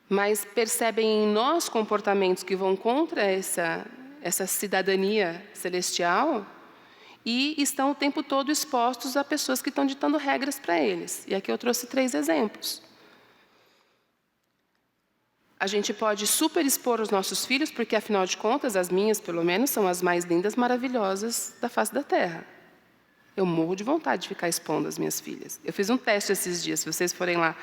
mas percebem em nós comportamentos que vão contra essa cidadania celestial e estão o tempo todo expostos a pessoas que estão ditando regras para eles. E aqui eu trouxe 3 exemplos. A gente pode superexpor os nossos filhos, porque, afinal de contas, as minhas, pelo menos, são as mais lindas, maravilhosas da face da terra. Eu morro de vontade de ficar expondo as minhas filhas. Eu fiz um teste esses dias. Se vocês forem lá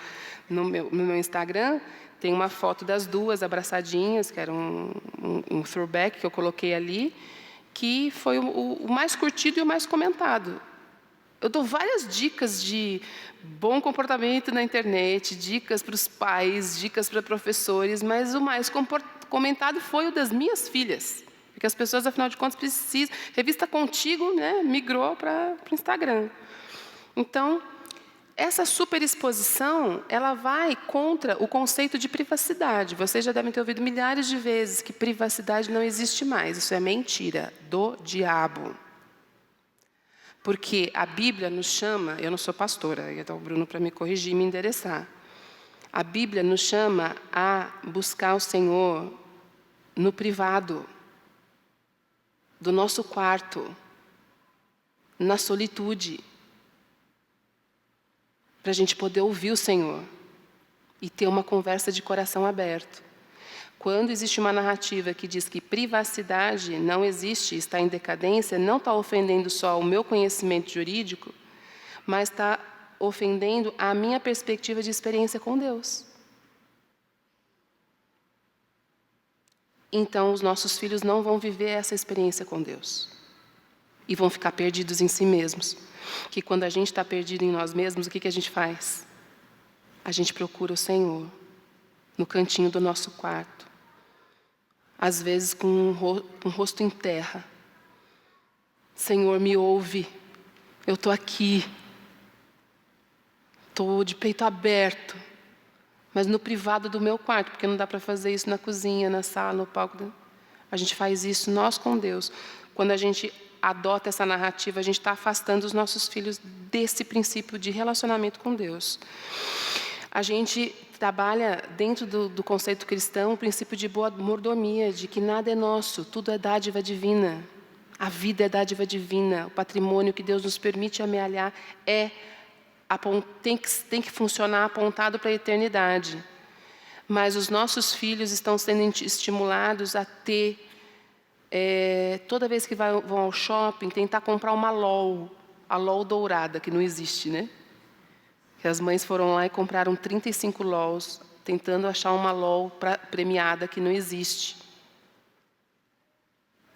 no meu Instagram, tem uma foto das 2 abraçadinhas, que era um throwback que eu coloquei ali, que foi o mais curtido e o mais comentado. Eu dou várias dicas de bom comportamento na internet, dicas para os pais, dicas para professores, mas o mais comentado foi o das minhas filhas. Porque as pessoas, afinal de contas, precisam... Revista Contigo, né, migrou para o Instagram. Então, essa superexposição, ela vai contra o conceito de privacidade. Vocês já devem ter ouvido milhares de vezes que privacidade não existe mais. Isso é mentira do diabo. Porque a Bíblia nos chama, eu não sou pastora, ia dar o Bruno para me corrigir e me endereçar. A Bíblia nos chama a buscar o Senhor no privado, do nosso quarto, na solitude, para a gente poder ouvir o Senhor e ter uma conversa de coração aberto. Quando existe uma narrativa que diz que privacidade não existe, está em decadência, não está ofendendo só o meu conhecimento jurídico, mas está ofendendo a minha perspectiva de experiência com Deus. Então, os nossos filhos não vão viver essa experiência com Deus. E vão ficar perdidos em si mesmos. Que quando a gente está perdido em nós mesmos, o que a gente faz? A gente procura o Senhor no cantinho do nosso quarto. Às vezes com um rosto em terra. Senhor, me ouve. Eu estou aqui. Estou de peito aberto. Mas no privado do meu quarto, porque não dá para fazer isso na cozinha, na sala, no palco. A gente faz isso nós com Deus. Quando a gente adota essa narrativa, a gente está afastando os nossos filhos desse princípio de relacionamento com Deus. A gente trabalha dentro do conceito cristão o princípio de boa mordomia, de que nada é nosso, tudo é dádiva divina. A vida é dádiva divina, o patrimônio que Deus nos permite amealhar tem que funcionar apontado para a eternidade. Mas os nossos filhos estão sendo estimulados a ter, toda vez que vão ao shopping, tentar comprar uma LOL, a LOL dourada, que não existe, né? Que as mães foram lá e compraram 35 LOLs, tentando achar uma LOL premiada que não existe.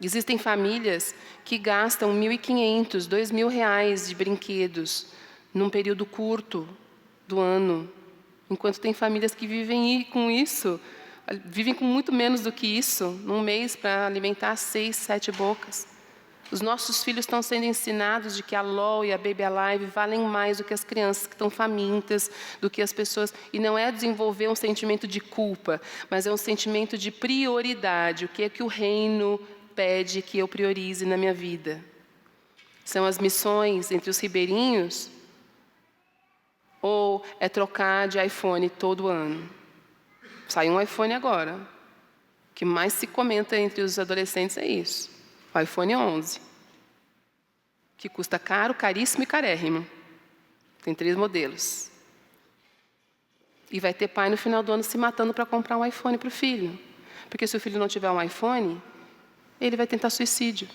Existem famílias que gastam R$1.500, R$2.000 de brinquedos num período curto do ano, enquanto tem famílias que vivem com isso, vivem com muito menos do que isso, num mês para alimentar 6, 7 bocas. Os nossos filhos estão sendo ensinados de que a LOL e a Baby Alive valem mais do que as crianças que estão famintas, do que as pessoas. E não é desenvolver um sentimento de culpa, mas é um sentimento de prioridade. O que é que o reino pede que eu priorize na minha vida? São as missões entre os ribeirinhos? Ou é trocar de iPhone todo ano? Sai um iPhone agora. O que mais se comenta entre os adolescentes é isso. O iPhone 11. Que custa caro, caríssimo e carérrimo. Tem 3 modelos. E vai ter pai no final do ano se matando para comprar um iPhone para o filho. Porque se o filho não tiver um iPhone, ele vai tentar suicídio.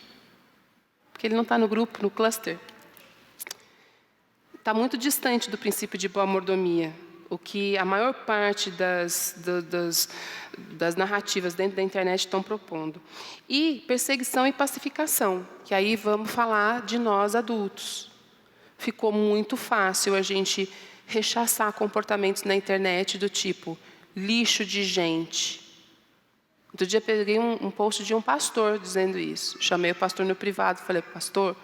Porque ele não está no grupo, no cluster. Está muito distante do princípio de boa mordomia, o que a maior parte das narrativas dentro da internet estão propondo. E perseguição e pacificação, que aí vamos falar de nós adultos. Ficou muito fácil a gente rechaçar comportamentos na internet do tipo lixo de gente. Outro dia peguei um post de um pastor dizendo isso. Chamei o pastor no privado e falei, pastor,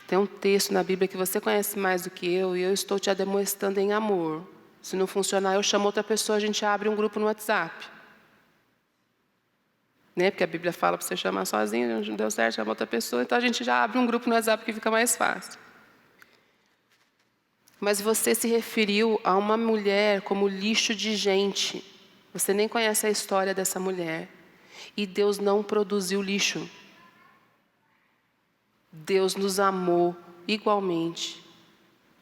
tem um texto na Bíblia que você conhece mais do que eu e eu estou te ademoestando em amor. Se não funcionar, eu chamo outra pessoa, a gente abre um grupo no WhatsApp. Né? Porque a Bíblia fala para você chamar sozinho, não deu certo, chama outra pessoa, então a gente já abre um grupo no WhatsApp que fica mais fácil. Mas você se referiu a uma mulher como lixo de gente. Você nem conhece a história dessa mulher. E Deus não produziu lixo. Deus nos amou igualmente.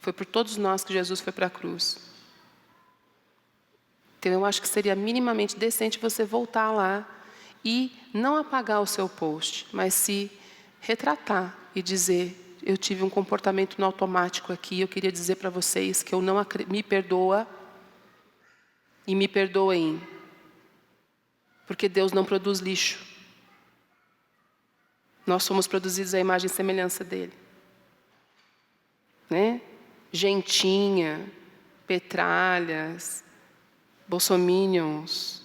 Foi por todos nós que Jesus foi para a cruz. Então eu acho que seria minimamente decente você voltar lá e não apagar o seu post, mas se retratar e dizer, eu tive um comportamento no automático aqui, eu queria dizer para vocês que eu não me perdoa e me perdoem, porque Deus não produz lixo. Nós somos produzidos à imagem e semelhança dele. Né? Gentinha, petralhas, bolsominions.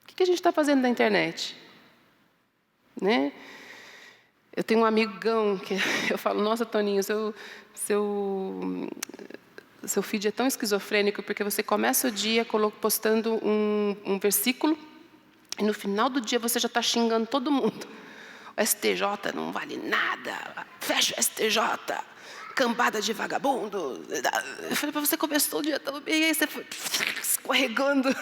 O que a gente está fazendo na internet? Né? Eu tenho um amigão que eu falo, nossa, Toninho, seu feed é tão esquizofrênico porque você começa o dia postando um versículo e no final do dia você já está xingando todo mundo. O STJ não vale nada, fecha o STJ, cambada de vagabundo. Eu falei, para você começou o dia tão bem, e aí você foi escorregando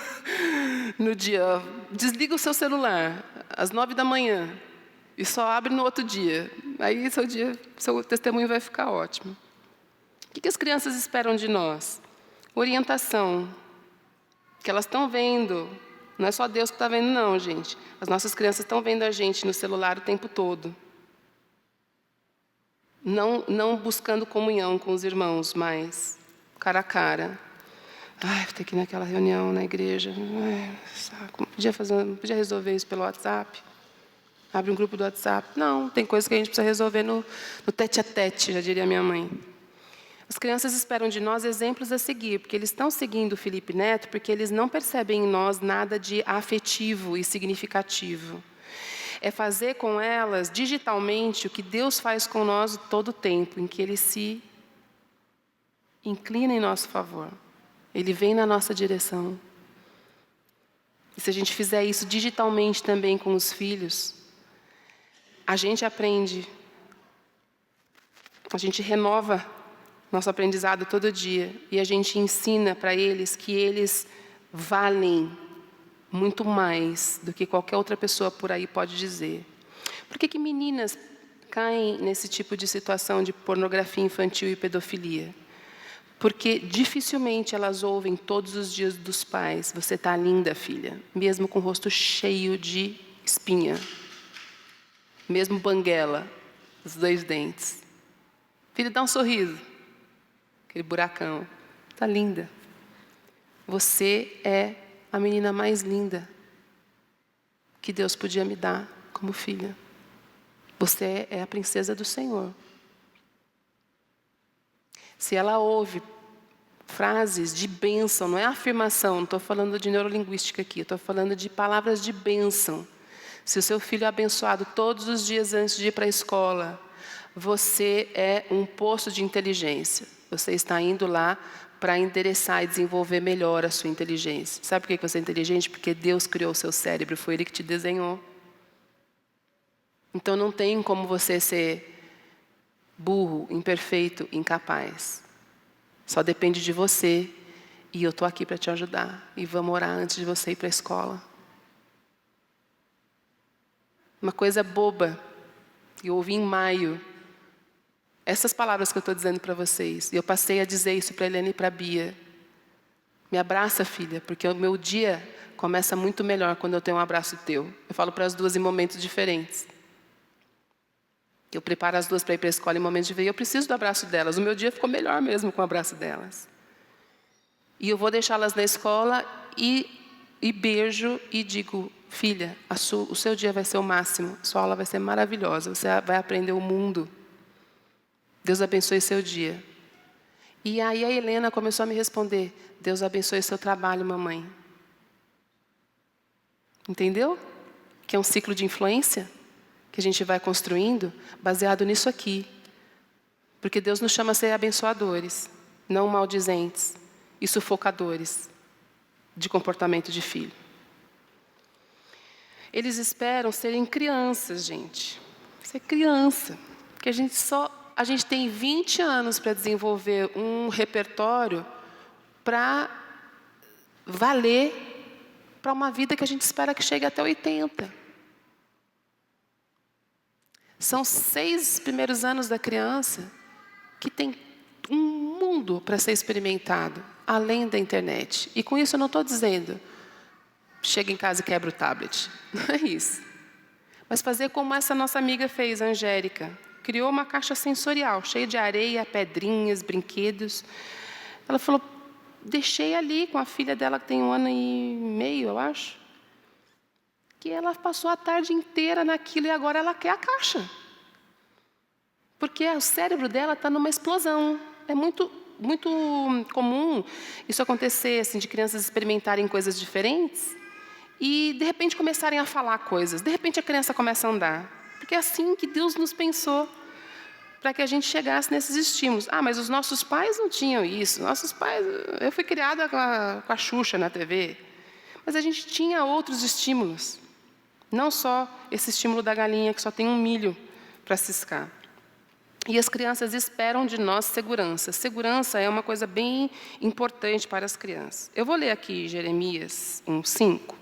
no dia. Desliga o seu celular às 9 da manhã e só abre no outro dia. Aí seu testemunho vai ficar ótimo. O que as crianças esperam de nós? Orientação. Que elas estão vendo. Não é só Deus que está vendo, não, gente. As nossas crianças estão vendo a gente no celular o tempo todo. Não buscando comunhão com os irmãos, mas cara a cara. Ai, vou ter que ir naquela reunião na igreja. Ai, saco. Podia resolver isso pelo WhatsApp? Abre um grupo do WhatsApp. Não, tem coisas que a gente precisa resolver no tete-a-tete, já diria minha mãe. As crianças esperam de nós exemplos a seguir, porque eles estão seguindo o Felipe Neto, porque eles não percebem em nós nada de afetivo e significativo. É fazer com elas, digitalmente, o que Deus faz com nós todo o tempo, em que Ele se inclina em nosso favor. Ele vem na nossa direção. E se a gente fizer isso digitalmente também com os filhos, a gente aprende, a gente renova nosso aprendizado todo dia e a gente ensina para eles que eles valem muito mais do que qualquer outra pessoa por aí pode dizer. Por que meninas caem nesse tipo de situação de pornografia infantil e pedofilia? Porque dificilmente elas ouvem todos os dias dos pais: você está linda, filha, mesmo com o rosto cheio de espinha, mesmo banguela, os 2 dentes. Filha, dá um sorriso, aquele buracão, está linda. Você é a menina mais linda que Deus podia me dar como filha. Você é a princesa do Senhor. Se ela ouve frases de bênção, não é afirmação, não estou falando de neurolinguística aqui, estou falando de palavras de bênção. Se o seu filho é abençoado todos os dias antes de ir para a escola, você é um poço de inteligência. Você está indo lá para endereçar e desenvolver melhor a sua inteligência. Sabe por que você é inteligente? Porque Deus criou o seu cérebro, foi Ele que te desenhou. Então não tem como você ser burro, imperfeito, incapaz. Só depende de você. E eu estou aqui para te ajudar. E vamos orar antes de você ir para a escola. Uma coisa boba que eu ouvi em maio. Essas palavras que eu estou dizendo para vocês. E eu passei a dizer isso para a Helena e para a Bia. Me abraça, filha, porque o meu dia começa muito melhor quando eu tenho um abraço teu. Eu falo para as duas em momentos diferentes. Eu preparo as duas para ir para a escola em momentos diferentes. Eu preciso do abraço delas. O meu dia ficou melhor mesmo com o abraço delas. E eu vou deixá-las na escola e beijo e digo: filha, o seu dia vai ser o máximo. Sua aula vai ser maravilhosa. Você vai aprender o mundo. Deus abençoe seu dia. E aí a Helena começou a me responder: Deus abençoe seu trabalho, mamãe. Entendeu? Que é um ciclo de influência que a gente vai construindo baseado nisso aqui. Porque Deus nos chama a ser abençoadores, não maldizentes e sufocadores de comportamento de filho. Eles esperam serem crianças, gente. Ser criança. Porque a gente tem 20 anos para desenvolver um repertório para valer para uma vida que a gente espera que chegue até 80. São 6 primeiros anos da criança que tem um mundo para ser experimentado, além da internet. E com isso eu não estou dizendo, chega em casa e quebra o tablet. Não é isso. Mas fazer como essa nossa amiga fez, a Angélica. Criou uma caixa sensorial, cheia de areia, pedrinhas, brinquedos. Ela falou, deixei ali com a filha dela, que tem 1 ano e meio, eu acho. Que ela passou a tarde inteira naquilo e agora ela quer a caixa. Porque o cérebro dela está numa explosão. É muito comum isso acontecer, assim, de crianças experimentarem coisas diferentes e, de repente, começarem a falar coisas. De repente, a criança começa a andar. Porque é assim que Deus nos pensou, para que a gente chegasse nesses estímulos. Ah, mas os nossos pais não tinham isso. Nossos pais... Eu fui criada com a Xuxa na TV. Mas a gente tinha outros estímulos. Não só esse estímulo da galinha, que só tem 1 milho para ciscar. E as crianças esperam de nós segurança. Segurança é uma coisa bem importante para as crianças. Eu vou ler aqui Jeremias 1:5.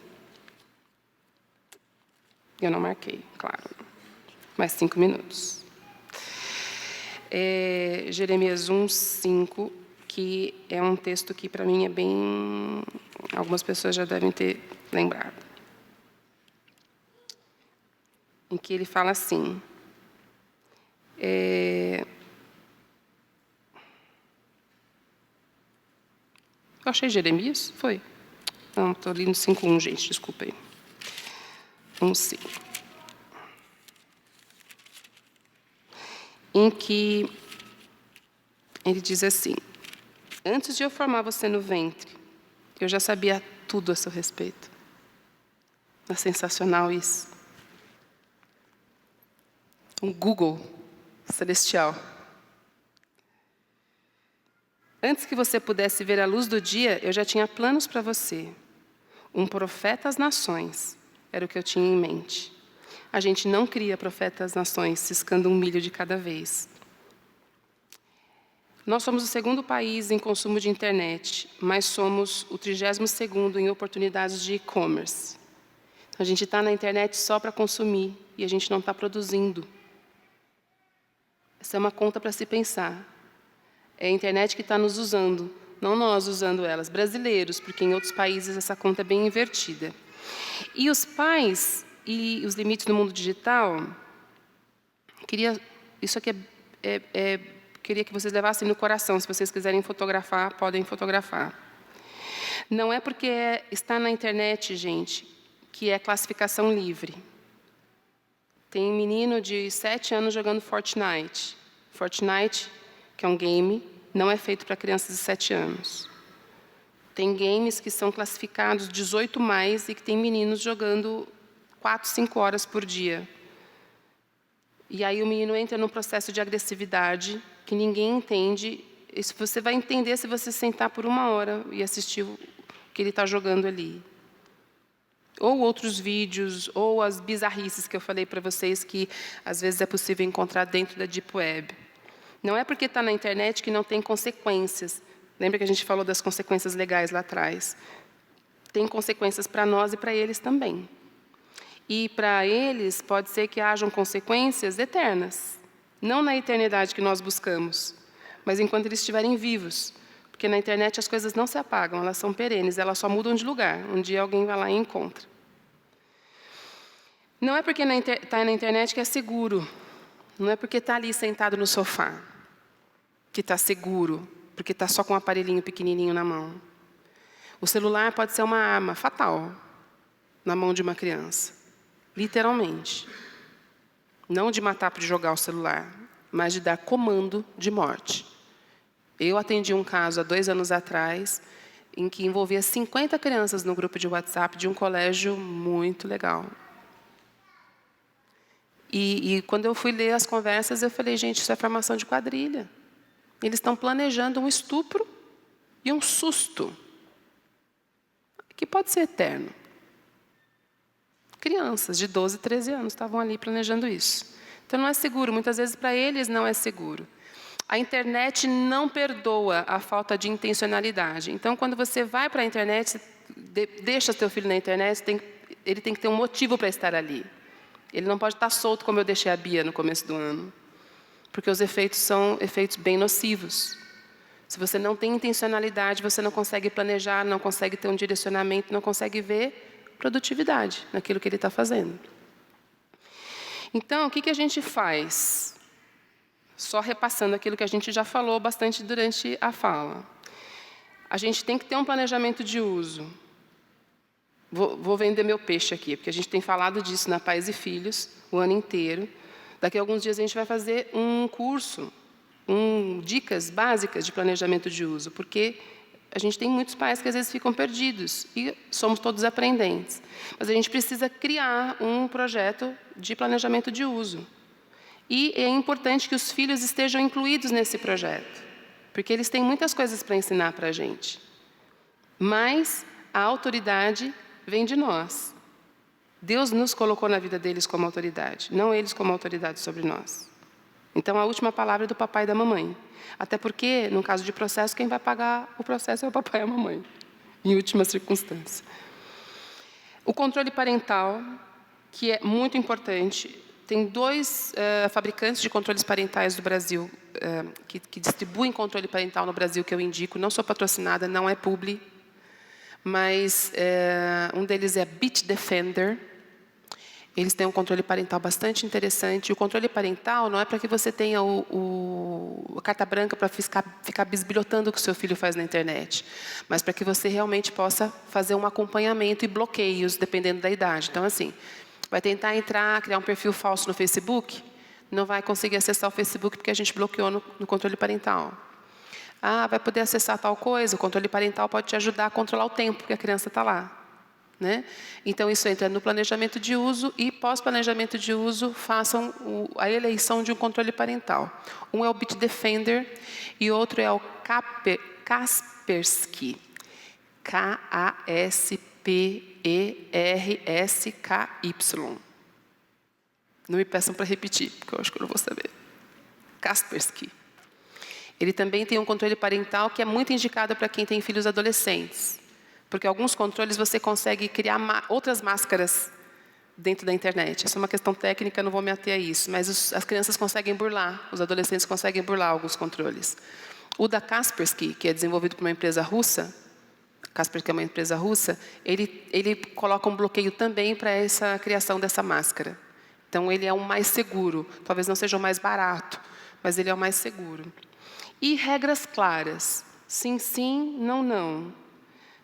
Eu não marquei, claro. Mais 5 minutos. Jeremias 1:5, que é um texto que para mim é bem... Algumas pessoas já devem ter lembrado. Em que ele fala assim, Eu achei Jeremias? Foi. Não, estou ali no 5:1, gente, desculpa aí. 1:5. Em que ele diz assim: antes de eu formar você no ventre, eu já sabia tudo a seu respeito. É sensacional isso. Um Google celestial. Antes que você pudesse ver a luz do dia, eu já tinha planos para você. Um profeta às nações era o que eu tinha em mente. A gente não cria profeta às nações ciscando 1 milho de cada vez. Nós somos o 2º país em consumo de internet, mas somos o 32º em oportunidades de e-commerce. A gente está na internet só para consumir e a gente não está produzindo. Essa é uma conta para se pensar. É a internet que está nos usando, não nós usando elas, brasileiros, porque em outros países essa conta é bem invertida. E os pais e os limites no mundo digital, queria que vocês levassem no coração. Se vocês quiserem fotografar, podem fotografar. Não é porque está na internet, gente, que é classificação livre. Tem um menino de 7 anos jogando Fortnite. Fortnite, que é um game, não é feito para crianças de 7 anos. Tem games que são classificados 18+, e que tem meninos jogando 4, 5 horas por dia. E aí o menino entra num processo de agressividade que ninguém entende. Isso você vai entender se você sentar por 1 hora e assistir o que ele está jogando ali. Ou outros vídeos, ou as bizarrices que eu falei para vocês, que às vezes é possível encontrar dentro da Deep Web. Não é porque está na internet que não tem consequências. Lembra que a gente falou das consequências legais lá atrás? Tem consequências para nós e para eles também. E para eles pode ser que hajam consequências eternas. Não na eternidade que nós buscamos, mas enquanto eles estiverem vivos. Porque na internet as coisas não se apagam, elas são perenes, elas só mudam de lugar. Um dia alguém vai lá e encontra. Não é porque está na internet que é seguro. Não é porque está ali sentado no sofá que está seguro, porque está só com um aparelhinho pequenininho na mão. O celular pode ser uma arma fatal na mão de uma criança, literalmente. Não de matar para jogar o celular, mas de dar comando de morte. Eu atendi um caso há 2 anos atrás, em que envolvia 50 crianças no grupo de WhatsApp de um colégio muito legal. E quando eu fui ler as conversas, eu falei, gente, isso é formação de quadrilha. Eles estão planejando um estupro e um susto, que pode ser eterno. Crianças de 12, 13 anos estavam ali planejando isso. Então não é seguro, muitas vezes para eles não é seguro. A internet não perdoa a falta de intencionalidade. Então quando você vai para a internet, deixa seu filho na internet, ele tem que ter um motivo para estar ali. Ele não pode estar solto como eu deixei a Bia no começo do ano. Porque os efeitos são efeitos bem nocivos. Se você não tem intencionalidade, você não consegue planejar, não consegue ter um direcionamento, não consegue ver produtividade naquilo que ele está fazendo. Então, o que a gente faz? Só repassando aquilo que a gente já falou bastante durante a fala. A gente tem que ter um planejamento de uso. Vou vender meu peixe aqui, porque a gente tem falado disso na Pais e Filhos o ano inteiro. Daqui a alguns dias a gente vai fazer um curso, dicas básicas de planejamento de uso, porque a gente tem muitos pais que às vezes ficam perdidos e somos todos aprendentes. Mas a gente precisa criar um projeto de planejamento de uso. E é importante que os filhos estejam incluídos nesse projeto, porque eles têm muitas coisas para ensinar para a gente. Mas a autoridade vem de nós. Deus nos colocou na vida deles como autoridade, não eles como autoridade sobre nós. Então, a última palavra é do papai e da mamãe. Até porque, no caso de processo, quem vai pagar o processo é o papai e a mamãe, em última circunstância. O controle parental, que é muito importante. Tem 2 fabricantes de controles parentais do Brasil, que distribuem controle parental no Brasil, que eu indico. Não sou patrocinada, não é publi. Mas um deles é Bitdefender. Eles têm um controle parental bastante interessante. E o controle parental não é para que você tenha a carta branca para ficar bisbilhotando o que o seu filho faz na internet, mas para que você realmente possa fazer um acompanhamento e bloqueios, dependendo da idade. Então, assim, vai tentar entrar, criar um perfil falso no Facebook, não vai conseguir acessar o Facebook porque a gente bloqueou no controle parental. Ah, vai poder acessar tal coisa, o controle parental pode te ajudar a controlar o tempo que a criança está lá. Né? Então, isso entra no planejamento de uso e, pós-planejamento de uso, façam a eleição de um controle parental. Um é o Bitdefender e outro é o Kaspersky. Kaspersky. Não me peçam para repetir, porque eu acho que eu não vou saber. Kaspersky. Ele também tem um controle parental que é muito indicado para quem tem filhos adolescentes. Porque alguns controles você consegue criar outras máscaras dentro da internet. Essa é uma questão técnica, não vou me ater a isso. Mas as crianças conseguem burlar, os adolescentes conseguem burlar alguns controles. O da Kaspersky, que é desenvolvido por uma empresa russa, Kaspersky é uma empresa russa, ele coloca um bloqueio também para essa criação dessa máscara. Então, ele é o mais seguro. Talvez não seja o mais barato, mas ele é o mais seguro. E regras claras. Sim, sim, não, não.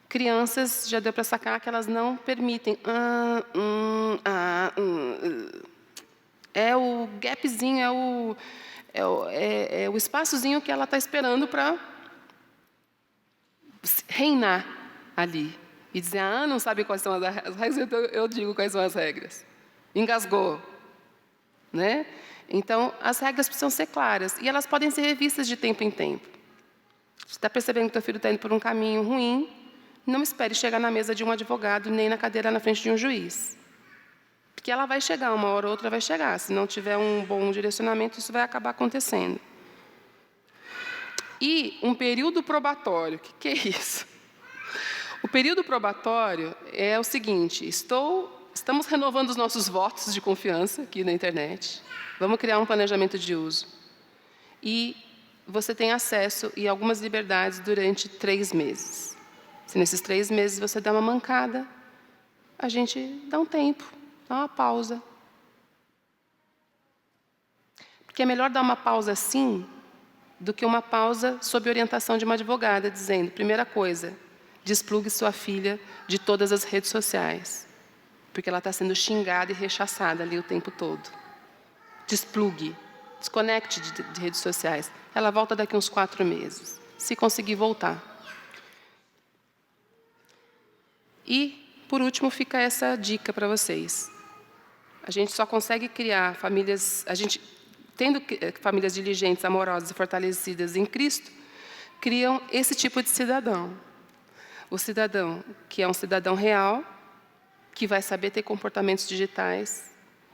Crianças, já deu para sacar que elas não permitem. É o gapzinho, é o espaçozinho que ela está esperando para reinar ali. E dizer, não sabe quais são as regras, então eu digo quais são as regras. Engasgou. Né? Então, as regras precisam ser claras. E elas podem ser revistas de tempo em tempo. Se você está percebendo que o seu filho está indo por um caminho ruim, não espere chegar na mesa de um advogado, nem na cadeira na frente de um juiz. Porque ela vai chegar, uma hora ou outra vai chegar. Se não tiver um bom direcionamento, isso vai acabar acontecendo. E um período probatório. O que é isso? O período probatório é o seguinte: estamos renovando os nossos votos de confiança aqui na internet. Vamos criar um planejamento de uso. E você tem acesso e algumas liberdades durante 3 meses. Se nesses 3 meses você der uma mancada, a gente dá um tempo, dá uma pausa. Porque é melhor dar uma pausa assim do que uma pausa sob orientação de uma advogada, dizendo, primeira coisa, desplugue sua filha de todas as redes sociais. Porque ela está sendo xingada e rechaçada ali o tempo todo. Desplugue, desconecte de redes sociais. Ela volta daqui uns 4 meses, se conseguir voltar. E, por último, fica essa dica para vocês. A gente só consegue criar famílias... tendo famílias diligentes, amorosas e fortalecidas em Cristo, criam esse tipo de cidadão. O cidadão que é um cidadão real, que vai saber ter comportamentos digitais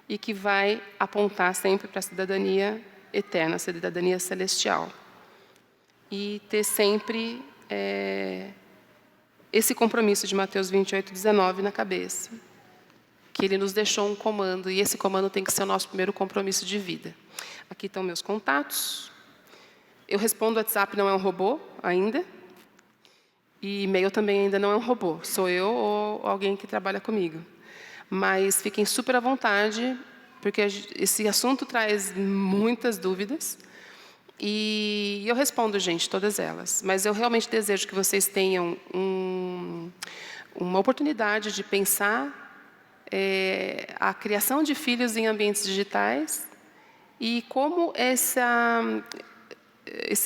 e que vai apontar sempre para a cidadania eterna, a cidadania celestial. E ter sempre esse compromisso de Mateus 28:19 na cabeça. Que Ele nos deixou um comando, e esse comando tem que ser o nosso primeiro compromisso de vida. Aqui estão meus contatos. Eu respondo WhatsApp, não é um robô ainda. E e-mail também ainda não é um robô. Sou eu ou alguém que trabalha comigo. Mas fiquem super à vontade, porque esse assunto traz muitas dúvidas. E eu respondo, gente, todas elas. Mas eu realmente desejo que vocês tenham uma oportunidade de pensar a criação de filhos em ambientes digitais e como esse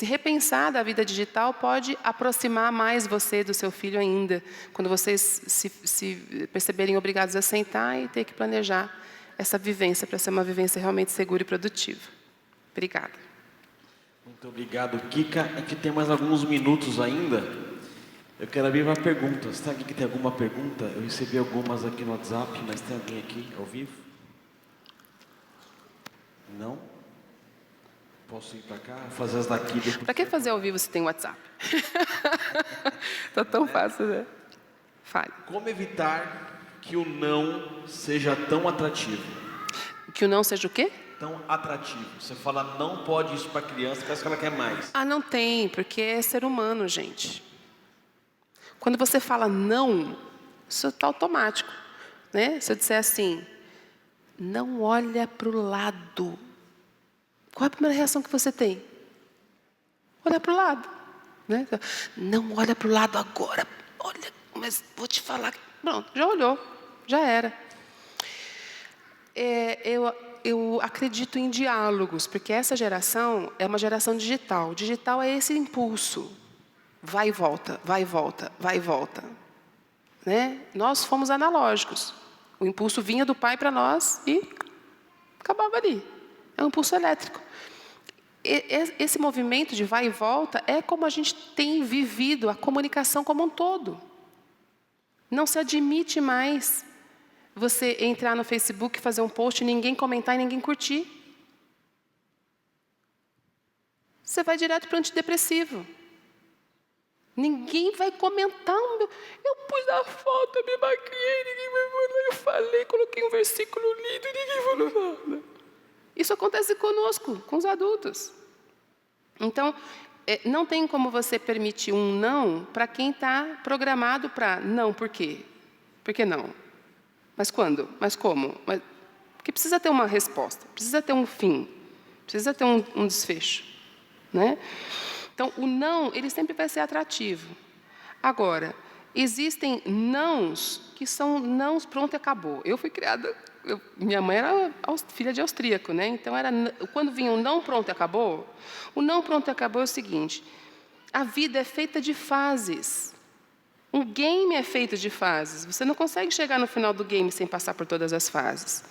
repensar da vida digital pode aproximar mais você do seu filho ainda, quando vocês se perceberem obrigados a sentar e ter que planejar essa vivência para ser uma vivência realmente segura e produtiva. Obrigada. Muito obrigado, Kika. A gente tem mais alguns minutos ainda. Eu quero abrir para perguntas. Tem alguém que tem alguma pergunta? Eu recebi algumas aqui no WhatsApp, mas tem alguém aqui ao vivo? Não? Posso ir para cá? Fazer as daqui depois. Para que fazer ao vivo se tem WhatsApp? Está tão fácil, né? Fale. Como evitar que o não seja tão atrativo? Que o não seja o quê? Tão atrativo. Você fala, não pode isso para a criança, parece que ela quer mais. Não tem, porque é ser humano, gente. Quando você fala não, isso está automático. Né? Se eu disser assim, não olha para o lado. Qual é a primeira reação que você tem? Olhar para o lado. Né? Não olha para o lado agora. Olha, mas vou te falar. Pronto, já olhou, já era. Eu acredito em diálogos, porque essa geração é uma geração digital. Digital é esse impulso. Vai e volta, vai e volta, vai e volta. Né? Nós fomos analógicos. O impulso vinha do pai para nós e acabava ali. É um impulso elétrico. Esse movimento de vai e volta é como a gente tem vivido a comunicação como um todo. Não se admite mais você entrar no Facebook, fazer um post, ninguém comentar e ninguém curtir. Você vai direto para o antidepressivo. Ninguém vai comentar. Eu pus a foto, me maquiei, ninguém vai falar. Eu falei, coloquei um versículo lindo, ninguém falou nada. Isso acontece conosco, com os adultos. Então, não tem como você permitir um não para quem está programado para não. Por quê? Por que não? Mas quando? Mas como? Porque precisa ter uma resposta, precisa ter um fim, precisa ter um desfecho. Né? Então, o não, ele sempre vai ser atrativo. Agora, existem nãos que são nãos, pronto e acabou. Eu fui criada, minha mãe era filha de austríaco, né? Então, quando vinha um não, pronto e acabou, o não, pronto e acabou é o seguinte: a vida é feita de fases. Um game é feito de fases. Você não consegue chegar no final do game sem passar por todas as fases.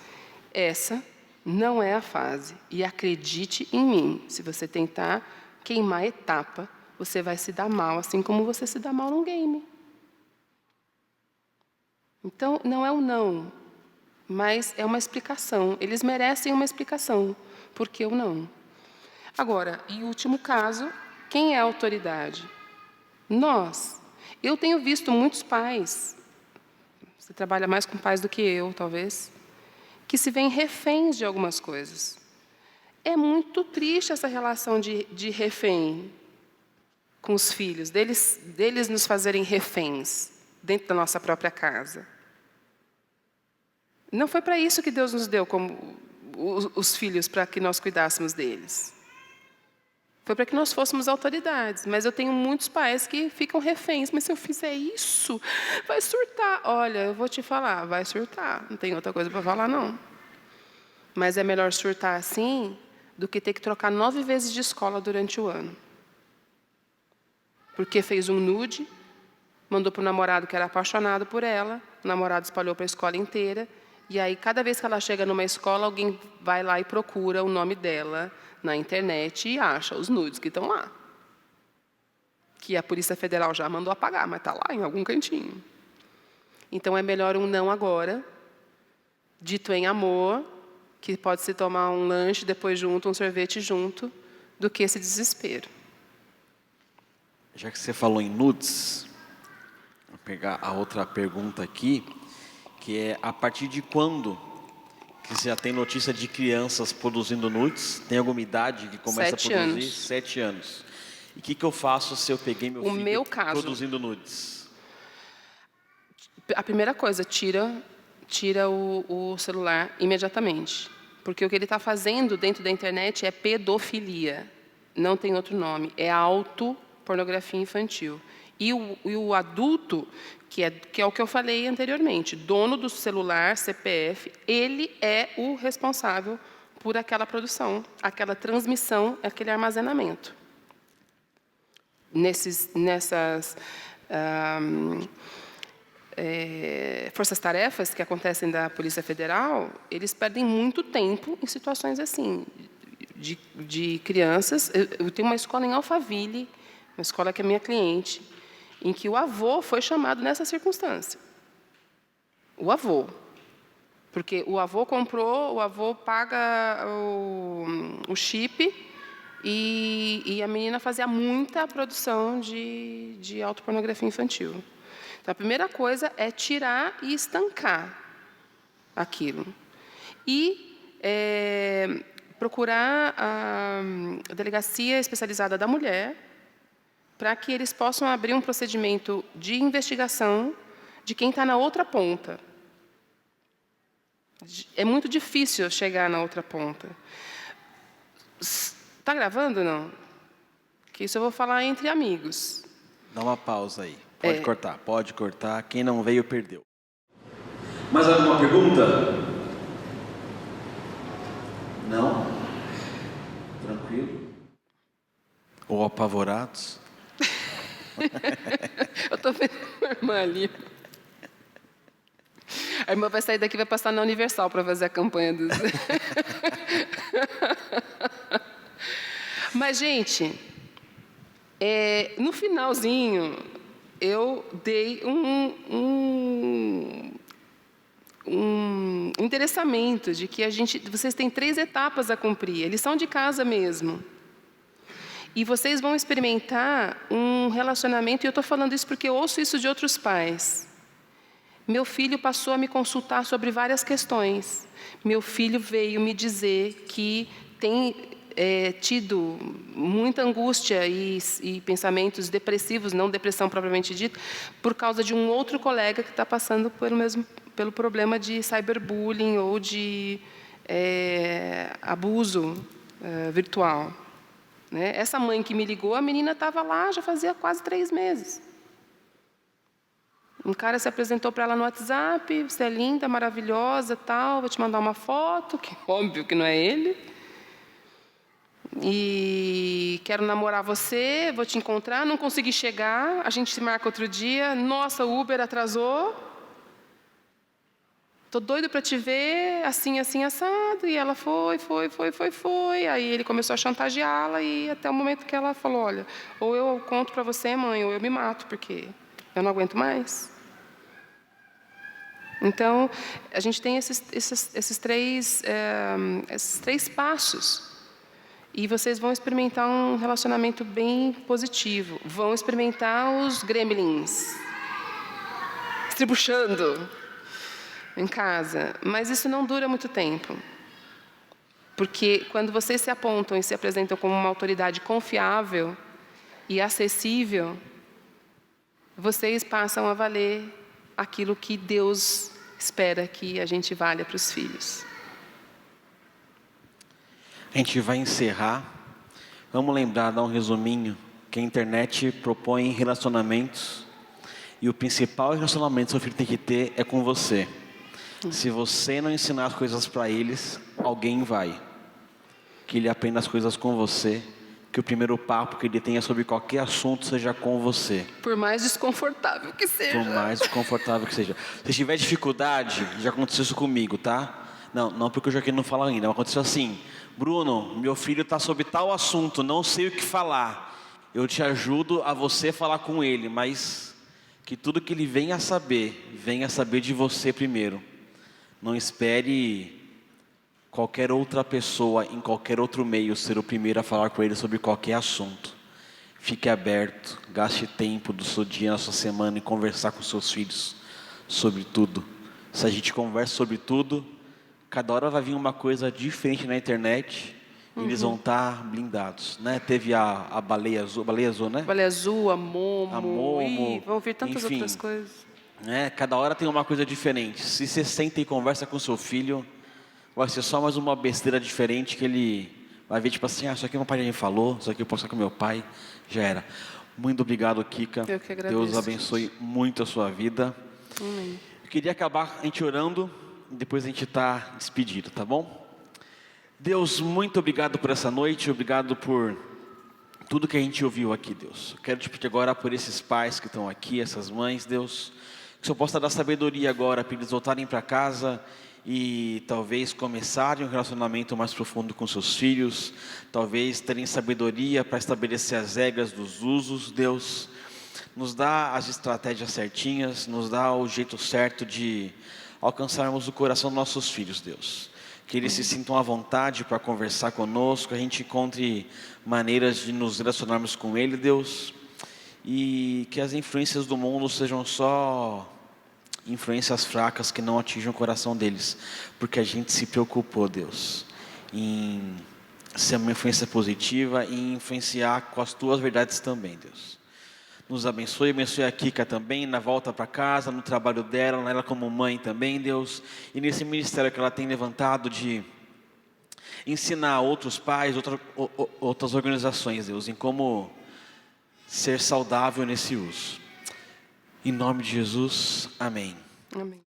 Essa não é a fase. E acredite em mim, se você tentar queimar a etapa, você vai se dar mal, assim como você se dá mal num game. Então, não é um não, mas é uma explicação. Eles merecem uma explicação. Por que o não? Agora, em último caso, quem é a autoridade? Nós. Eu tenho visto muitos pais, você trabalha mais com pais do que eu, talvez, que se veem reféns de algumas coisas. É muito triste essa relação de refém com os filhos, deles nos fazerem reféns dentro da nossa própria casa. Não foi para isso que Deus nos deu como os filhos, para que nós cuidássemos deles. Foi para que nós fôssemos autoridades. Mas eu tenho muitos pais que ficam reféns. Mas se eu fizer isso, vai surtar. Olha, eu vou te falar, vai surtar. Não tem outra coisa para falar, não. Mas é melhor surtar assim do que ter que trocar 9 vezes de escola durante o ano. Porque fez um nude, mandou para o namorado que era apaixonado por ela, o namorado espalhou para a escola inteira, e aí cada vez que ela chega numa escola, alguém vai lá e procura o nome dela na internet e acha os nudes que estão lá. Que a Polícia Federal já mandou apagar, mas está lá em algum cantinho. Então é melhor um não agora, dito em amor, que pode se tomar um lanche depois junto, um sorvete junto, do que esse desespero. Já que você falou em nudes, vou pegar a outra pergunta aqui, que é: a partir de quando que você já tem notícia de crianças produzindo nudes? Tem alguma idade que começa 7 a produzir? anos. 7 anos. E o que eu faço se eu peguei meu filho produzindo nudes? A primeira coisa, tira o celular imediatamente. Porque o que ele está fazendo dentro da internet é pedofilia. Não tem outro nome. É autopornografia infantil. E o adulto, que é o que eu falei anteriormente, dono do celular, CPF, ele é o responsável por aquela produção, aquela transmissão, aquele armazenamento. Nessas forças-tarefas que acontecem da Polícia Federal, eles perdem muito tempo em situações assim, de crianças. Eu tenho uma escola em Alphaville, uma escola que é minha cliente, em que o avô foi chamado nessa circunstância. O avô. Porque o avô comprou, o avô paga o chip e a menina fazia muita produção de autopornografia infantil. Então, a primeira coisa é tirar e estancar aquilo. E procurar a Delegacia Especializada da Mulher para que eles possam abrir um procedimento de investigação de quem está na outra ponta. É muito difícil chegar na outra ponta. Está gravando ou não? Que isso eu vou falar entre amigos. Dá uma pausa aí. Pode cortar. Quem não veio, perdeu. Mais alguma pergunta? Não? Tranquilo? Ou apavorados? Eu estou vendo a irmã ali. A irmã vai sair daqui e vai passar na Universal para fazer a campanha dos... Mas, gente, no finalzinho, eu dei um endereçamento de que vocês têm 3 etapas a cumprir, eles são de casa mesmo. E vocês vão experimentar um relacionamento, e eu estou falando isso porque eu ouço isso de outros pais. Meu filho passou a me consultar sobre várias questões. Meu filho veio me dizer que tem tido muita angústia e pensamentos depressivos, não depressão propriamente dita, por causa de um outro colega que está passando pelo problema de cyberbullying ou de abuso virtual. Né? Essa mãe que me ligou, a menina estava lá já fazia quase 3 meses. Um cara se apresentou para ela no WhatsApp: você é linda, maravilhosa, tal, vou te mandar uma foto, que óbvio que não é ele. E quero namorar você, vou te encontrar, não consegui chegar, a gente se marca outro dia. Nossa, o Uber atrasou. Estou doido para te ver, assim, assim, assado. E ela foi. Aí ele começou a chantageá-la e até o momento que ela falou: olha, ou eu conto para você, mãe, ou eu me mato, porque eu não aguento mais. Então, a gente tem esses 3 passos. E vocês vão experimentar um relacionamento bem positivo. Vão experimentar os gremlins estribuchando em casa. Mas isso não dura muito tempo. Porque quando vocês se apontam e se apresentam como uma autoridade confiável e acessível, vocês passam a valer aquilo que Deus espera que a gente valha para os filhos. A gente vai encerrar. Vamos lembrar, dar um resuminho, que a internet propõe relacionamentos. E o principal relacionamento que seu filho tem que ter é com você. Se você não ensinar as coisas para eles, alguém vai. Que ele aprenda as coisas com você. Que o primeiro papo que ele tenha sobre qualquer assunto seja com você. Por mais desconfortável que seja. Por mais desconfortável que seja. Se tiver dificuldade, já aconteceu isso comigo, tá? Não porque o Joaquim não fala ainda, mas aconteceu assim: Bruno, meu filho está sobre tal assunto, não sei o que falar. Eu te ajudo a você falar com ele, mas que tudo que ele venha saber de você primeiro. Não espere qualquer outra pessoa, em qualquer outro meio, ser o primeiro a falar com ele sobre qualquer assunto. Fique aberto, gaste tempo do seu dia, na sua semana, em conversar com seus filhos sobre tudo. Se a gente conversa sobre tudo, cada hora vai vir uma coisa diferente na internet, eles vão estar blindados, né? Teve a baleia azul, né? Baleia azul, a Momo, vão vir tantas enfim, outras coisas. Né? Cada hora tem uma coisa diferente. Se você senta e conversa com seu filho, vai ser só mais uma besteira diferente que ele vai ver, tipo assim: isso aqui meu pai já me falou, isso aqui eu posso falar com meu pai, já era. Muito obrigado, Kika. Eu que agradeço. Deus abençoe muito a sua vida. Amém. Eu queria acabar a gente orando, e depois a gente está despedido, tá bom? Deus, muito obrigado por essa noite, obrigado por tudo que a gente ouviu aqui, Deus. Eu quero te pedir agora por esses pais que estão aqui, essas mães, Deus, que o Senhor possa dar sabedoria agora para eles voltarem para casa e talvez começarem um relacionamento mais profundo com seus filhos, talvez terem sabedoria para estabelecer as regras dos usos. Deus, nos dá as estratégias certinhas, nos dá o jeito certo de alcançarmos o coração dos nossos filhos, Deus. Que eles se sintam à vontade para conversar conosco, a gente encontre maneiras de nos relacionarmos com Ele, Deus, e que as influências do mundo sejam só influências fracas que não atinjam o coração deles, porque a gente se preocupou, Deus, em ser uma influência positiva e influenciar com as Tuas verdades também, Deus. nos abençoe a Kika também, na volta para casa, no trabalho dela, ela como mãe também, Deus. E nesse ministério que ela tem levantado de ensinar outros pais, outras organizações, Deus, em como ser saudável nesse uso. Em nome de Jesus, amém. Amém.